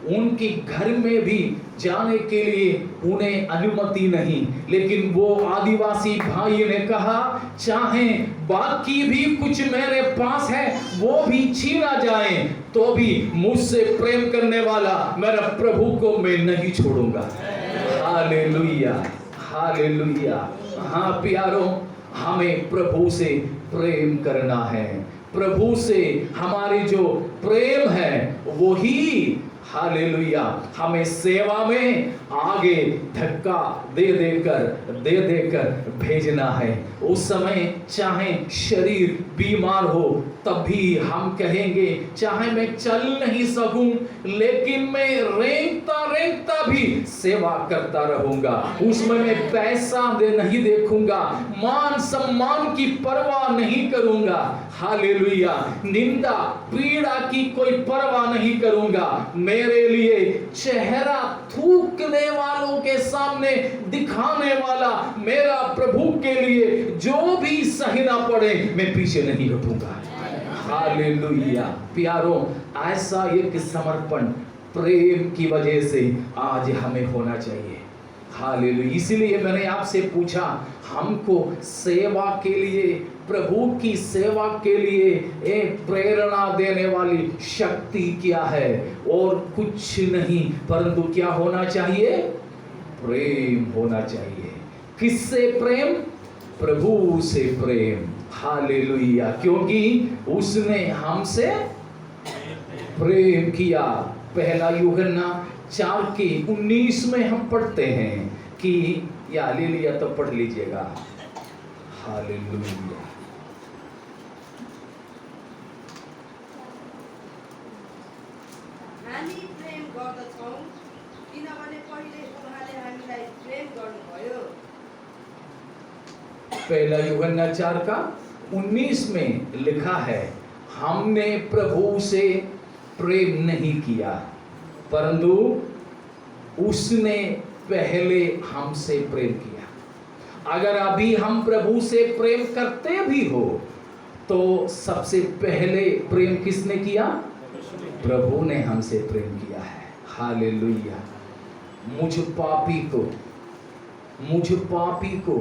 उनके घर में भी जाने के लिए उन्हें अनुमति नहीं, लेकिन वो आदिवासी भाई ने कहा, चाहे बाकी भी कुछ मेरे पास है वो भी छीना जाए तो भी मुझसे प्रेम करने वाला मेरा प्रभु को मैं नहीं छोड़ूंगा। Hallelujah, hallelujah. हाँ प्यारों, हमें प्रभु से प्रेम करना है। प्रभु से हमारी जो प्रेम है वो ही हालेलुया हमें सेवा में आगे धक्का दे देकर भेजना है। उस समय चाहे शरीर बीमार हो तब भी हम कहेंगे, चाहे मैं चल नहीं सकूं लेकिन मैं रेंगता रेंगता भी सेवा करता रहूंगा। उसमें मैं पैसा नहीं देखूंगा, मान सम्मान की परवाह नहीं करूंगा। हालेलुया, निंदा पीड़ा की कोई परवाह नहीं करूंगा। मेरे लिए चेहरा थूकने वालों के सामने दिखाने वाला मेरा प्रभु के लिए जो भी सहना पड़े मैं पीछे नहीं हटूंगा। हालेलुया। प्यारों, ऐसा एक समर्पण प्रेम की वजह से आज हमें होना चाहिए। हालेलुया। इसीलिए मैंने आपसे पूछा, हमको सेवा के लिए, प्रभु की सेवा के लिए एक प्रेरणा देने वाली शक्ति क्या है? और कुछ नहीं, परंतु क्या होना चाहिए? प्रेम होना चाहिए। किससे प्रेम? प्रभु से प्रेम। हालेलुया, क्योंकि उसने हमसे प्रेम किया। पहला यूहन्ना 4:19 में हम पढ़ते हैं कि, या ले लिया तो पढ़ लीजिएगा। हालेलुया। हामी प्रेम गर्दछौँ किनभने पहिले उहाँले हामीलाई प्रेम गर्नुभयो। पहला यूहन्ना 4:19 में लिखा है, हमने प्रभु से प्रेम नहीं किया परंतु उसने पहले हमसे प्रेम किया। अगर अभी हम प्रभु से प्रेम करते भी हो तो सबसे पहले प्रेम किसने किया? प्रभु ने हमसे प्रेम किया है। हालेलुया। मुझ पापी को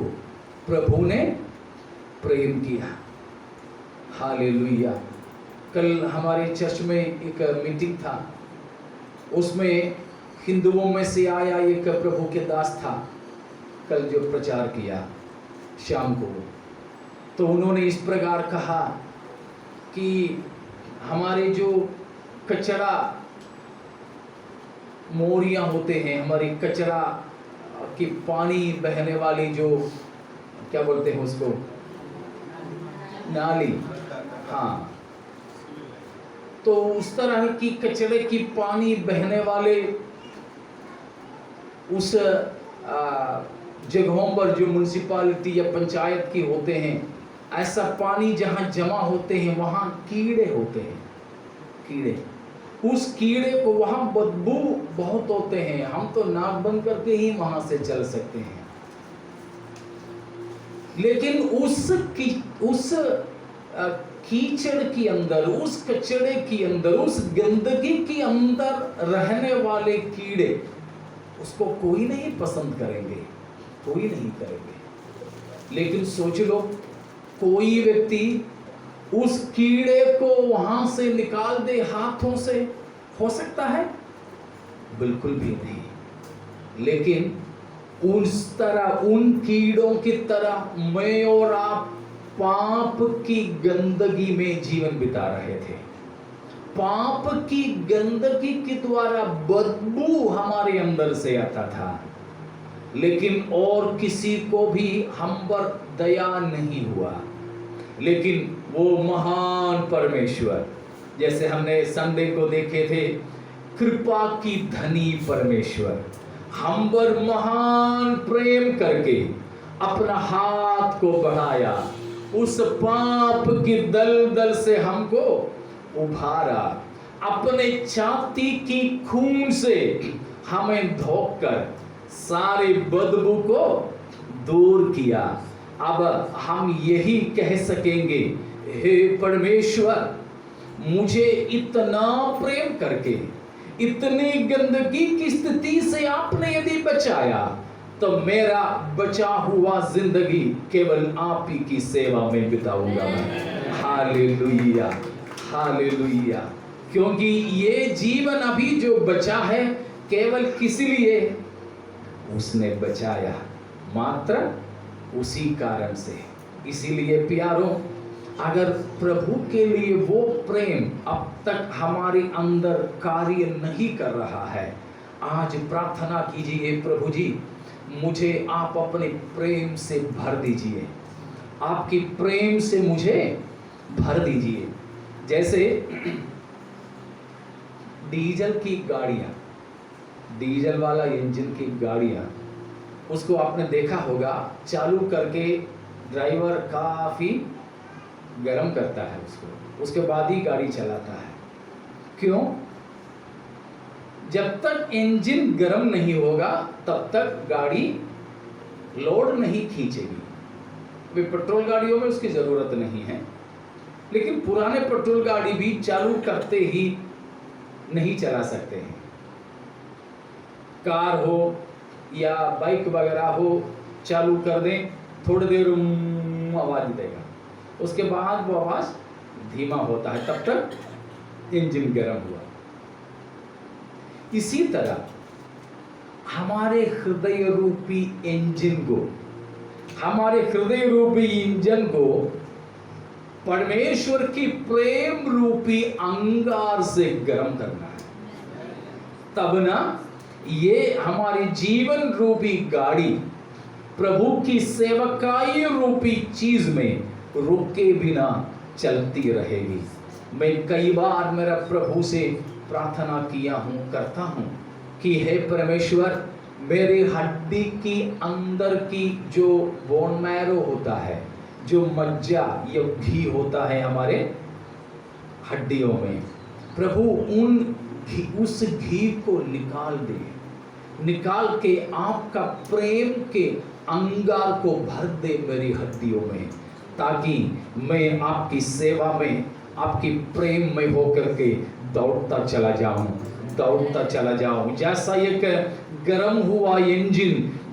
प्रभु ने प्रेम किया। हालेलुया। कल हमारे चर्च में एक मीटिंग था, उसमें हिंदुओं में से आया एक प्रभु के दास था, कल जो प्रचार किया शाम को, तो उन्होंने इस प्रकार कहा कि हमारे जो कचरा मोरियां होते हैं, हमारी कचरा कि पानी बहने वाली जो क्या बोलते हैं उसको, नाली, हाँ, तो उस तरह की कचरे की पानी बहने वाले उस जगहों पर जो म्युनिसिपैलिटी या पंचायत की होते हैं, ऐसा पानी जहाँ जमा होते हैं वहाँ कीड़े होते हैं, कीड़े। उस कीड़े को वहाँ बदबू बहुत होते हैं, हम तो नाक बंद करके ही वहाँ से चल सकते हैं। लेकिन उस कीचड़ के अंदर, उस कचड़े के अंदर, उस गंदगी के अंदर रहने वाले कीड़े उसको कोई नहीं पसंद करेंगे, कोई नहीं करेंगे। लेकिन सोच लो, कोई व्यक्ति उस कीड़े को वहां से निकाल दे हाथों से, हो सकता है? बिल्कुल भी नहीं। लेकिन उस तरह, उन कीड़ों की तरह मैं और आप पाप की गंदगी में जीवन बिता रहे थे। पाप की गंदगी के द्वारा बदबू हमारे अंदर से आता था, लेकिन और किसी को भी हम पर दया नहीं हुआ। लेकिन वो महान परमेश्वर, जैसे हमने संडे को देखे थे, कृपा की धनी परमेश्वर हम पर महान प्रेम करके अपना हाथ को बढ़ाया, उस पाप की दलदल से हमको उभारा, अपने छाती की खून से हमें धोकर सारे बदबू को दूर किया। अब हम यही कह सकेंगे, हे परमेश्वर, मुझे इतना प्रेम करके, इतनी गंदगी की स्थिति से आपने यदि बचाया, तो मेरा बचा हुआ जिंदगी केवल आप ही की सेवा में बिताऊंगा मैं। Hallelujah, hallelujah. क्योंकि ये जीवन अभी जो बचा है केवल किस लिए उसने बचाया, मात्र उसी कारण से। इसीलिए प्यारों, अगर प्रभु के लिए वो प्रेम अब तक हमारे अंदर कार्य नहीं कर रहा है, आज प्रार्थना कीजिए, प्रभु जी मुझे आप अपने प्रेम से भर दीजिए, आपकी प्रेम से मुझे भर दीजिए। जैसे डीजल की गाड़ियाँ, डीजल वाला इंजन की गाड़ियाँ, उसको आपने देखा होगा, चालू करके ड्राइवर काफ़ी गर्म करता है उसको, उसके बाद ही गाड़ी चलाता है। क्यों? जब तक इंजन गर्म नहीं होगा तब तक गाड़ी लोड नहीं खींचेगी। वे पेट्रोल गाड़ियों में उसकी ज़रूरत नहीं है, लेकिन पुराने पेट्रोल गाड़ी भी चालू करते ही नहीं चला सकते हैं। कार हो या बाइक वगैरह हो, चालू कर दें, थोड़ी देर आवाज़ देगा, उसके बाद वो आवाज़ धीमा होता है, तब तक इंजन गर्म हुआ। इसी तरह हमारे हृदय रूपी इंजन को, हमारे हृदय रूपी इंजन को परमेश्वर की प्रेम रूपी अंगार से गर्म करना है, तब ना ये हमारी जीवन रूपी गाड़ी प्रभु की सेवकाई रूपी चीज में रुके बिना चलती रहेगी। मैं कई बार मेरा प्रभु से प्रार्थना किया हूँ, करता हूँ कि हे परमेश्वर, मेरे हड्डी की अंदर की जो बोन मैरो होता है, जो मज्जा या घी होता है हमारे हड्डियों में, प्रभु उस घी को निकाल दे, निकाल के आपका प्रेम के अंगार को भर दे मेरी हड्डियों में, ताकि मैं आपकी सेवा में, आपकी प्रेम में होकर के दौड़ता चला जाऊं, दौड़ता चला जाऊं। जैसा एक गर्म हुआ इंजन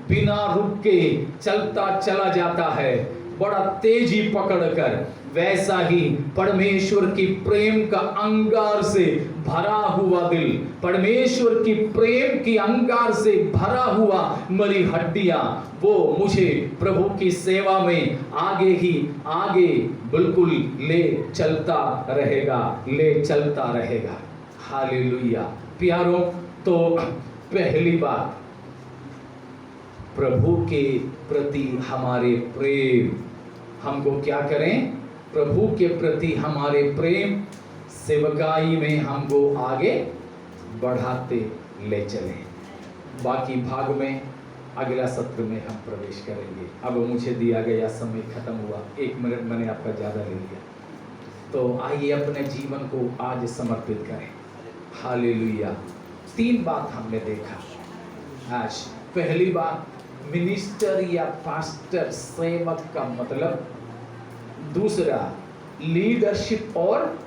बिना रुक के चलता चला जाता है बड़ा तेजी पकड़कर, वैसा ही परमेश्वर की प्रेम का अंगार से भरा हुआ दिल, परमेश्वर की प्रेम की अंगार से भरा हुआ मेरी हड्डियां, वो मुझे प्रभु की सेवा में आगे ही आगे बिल्कुल ले चलता रहेगा, ले चलता रहेगा। हालेलुया। प्यारों, तो पहली बात प्रभु के प्रति हमारे प्रेम, हमको क्या करें? प्रभु के प्रति हमारे प्रेम सेवकाई में हमको आगे बढ़ाते ले चलें। बाकी भाग में अगला सत्र में हम प्रवेश करेंगे। अब मुझे दिया गया समय खत्म हुआ, 1 मिनट मैंने आपका ज़्यादा ले लिया, तो आइए अपने जीवन को आज समर्पित करें। हालेलुया। 3 बात हमने देखा आज। पहली बात, मिनिस्टर या पास्टर सेवक का मतलब। दूसरा, लीडरशिप और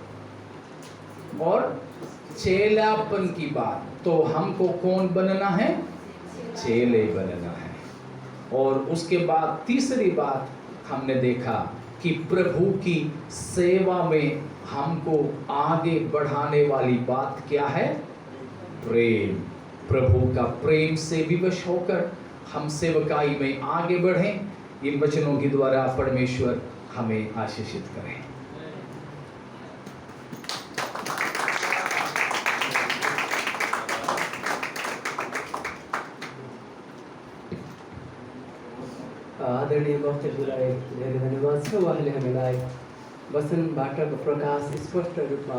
चेलापन की बात। तो हमको कौन बनना है? चेले बनना है। और उसके बाद तीसरी बात हमने देखा कि प्रभु की सेवा में हमको आगे बढ़ाने वाली बात क्या है? प्रेम। प्रभु का प्रेम से विवश होकर हम सेवकाई में आगे बढ़ें। इन वचनों के द्वारा परमेश्वर हमें आशीषित करें। आदरणीय वक्ताहरूलाई धेरै धन्यवाद छ। उहाँले हामीलाई वचनबाटको प्रकाश स्पष्ट रूपमा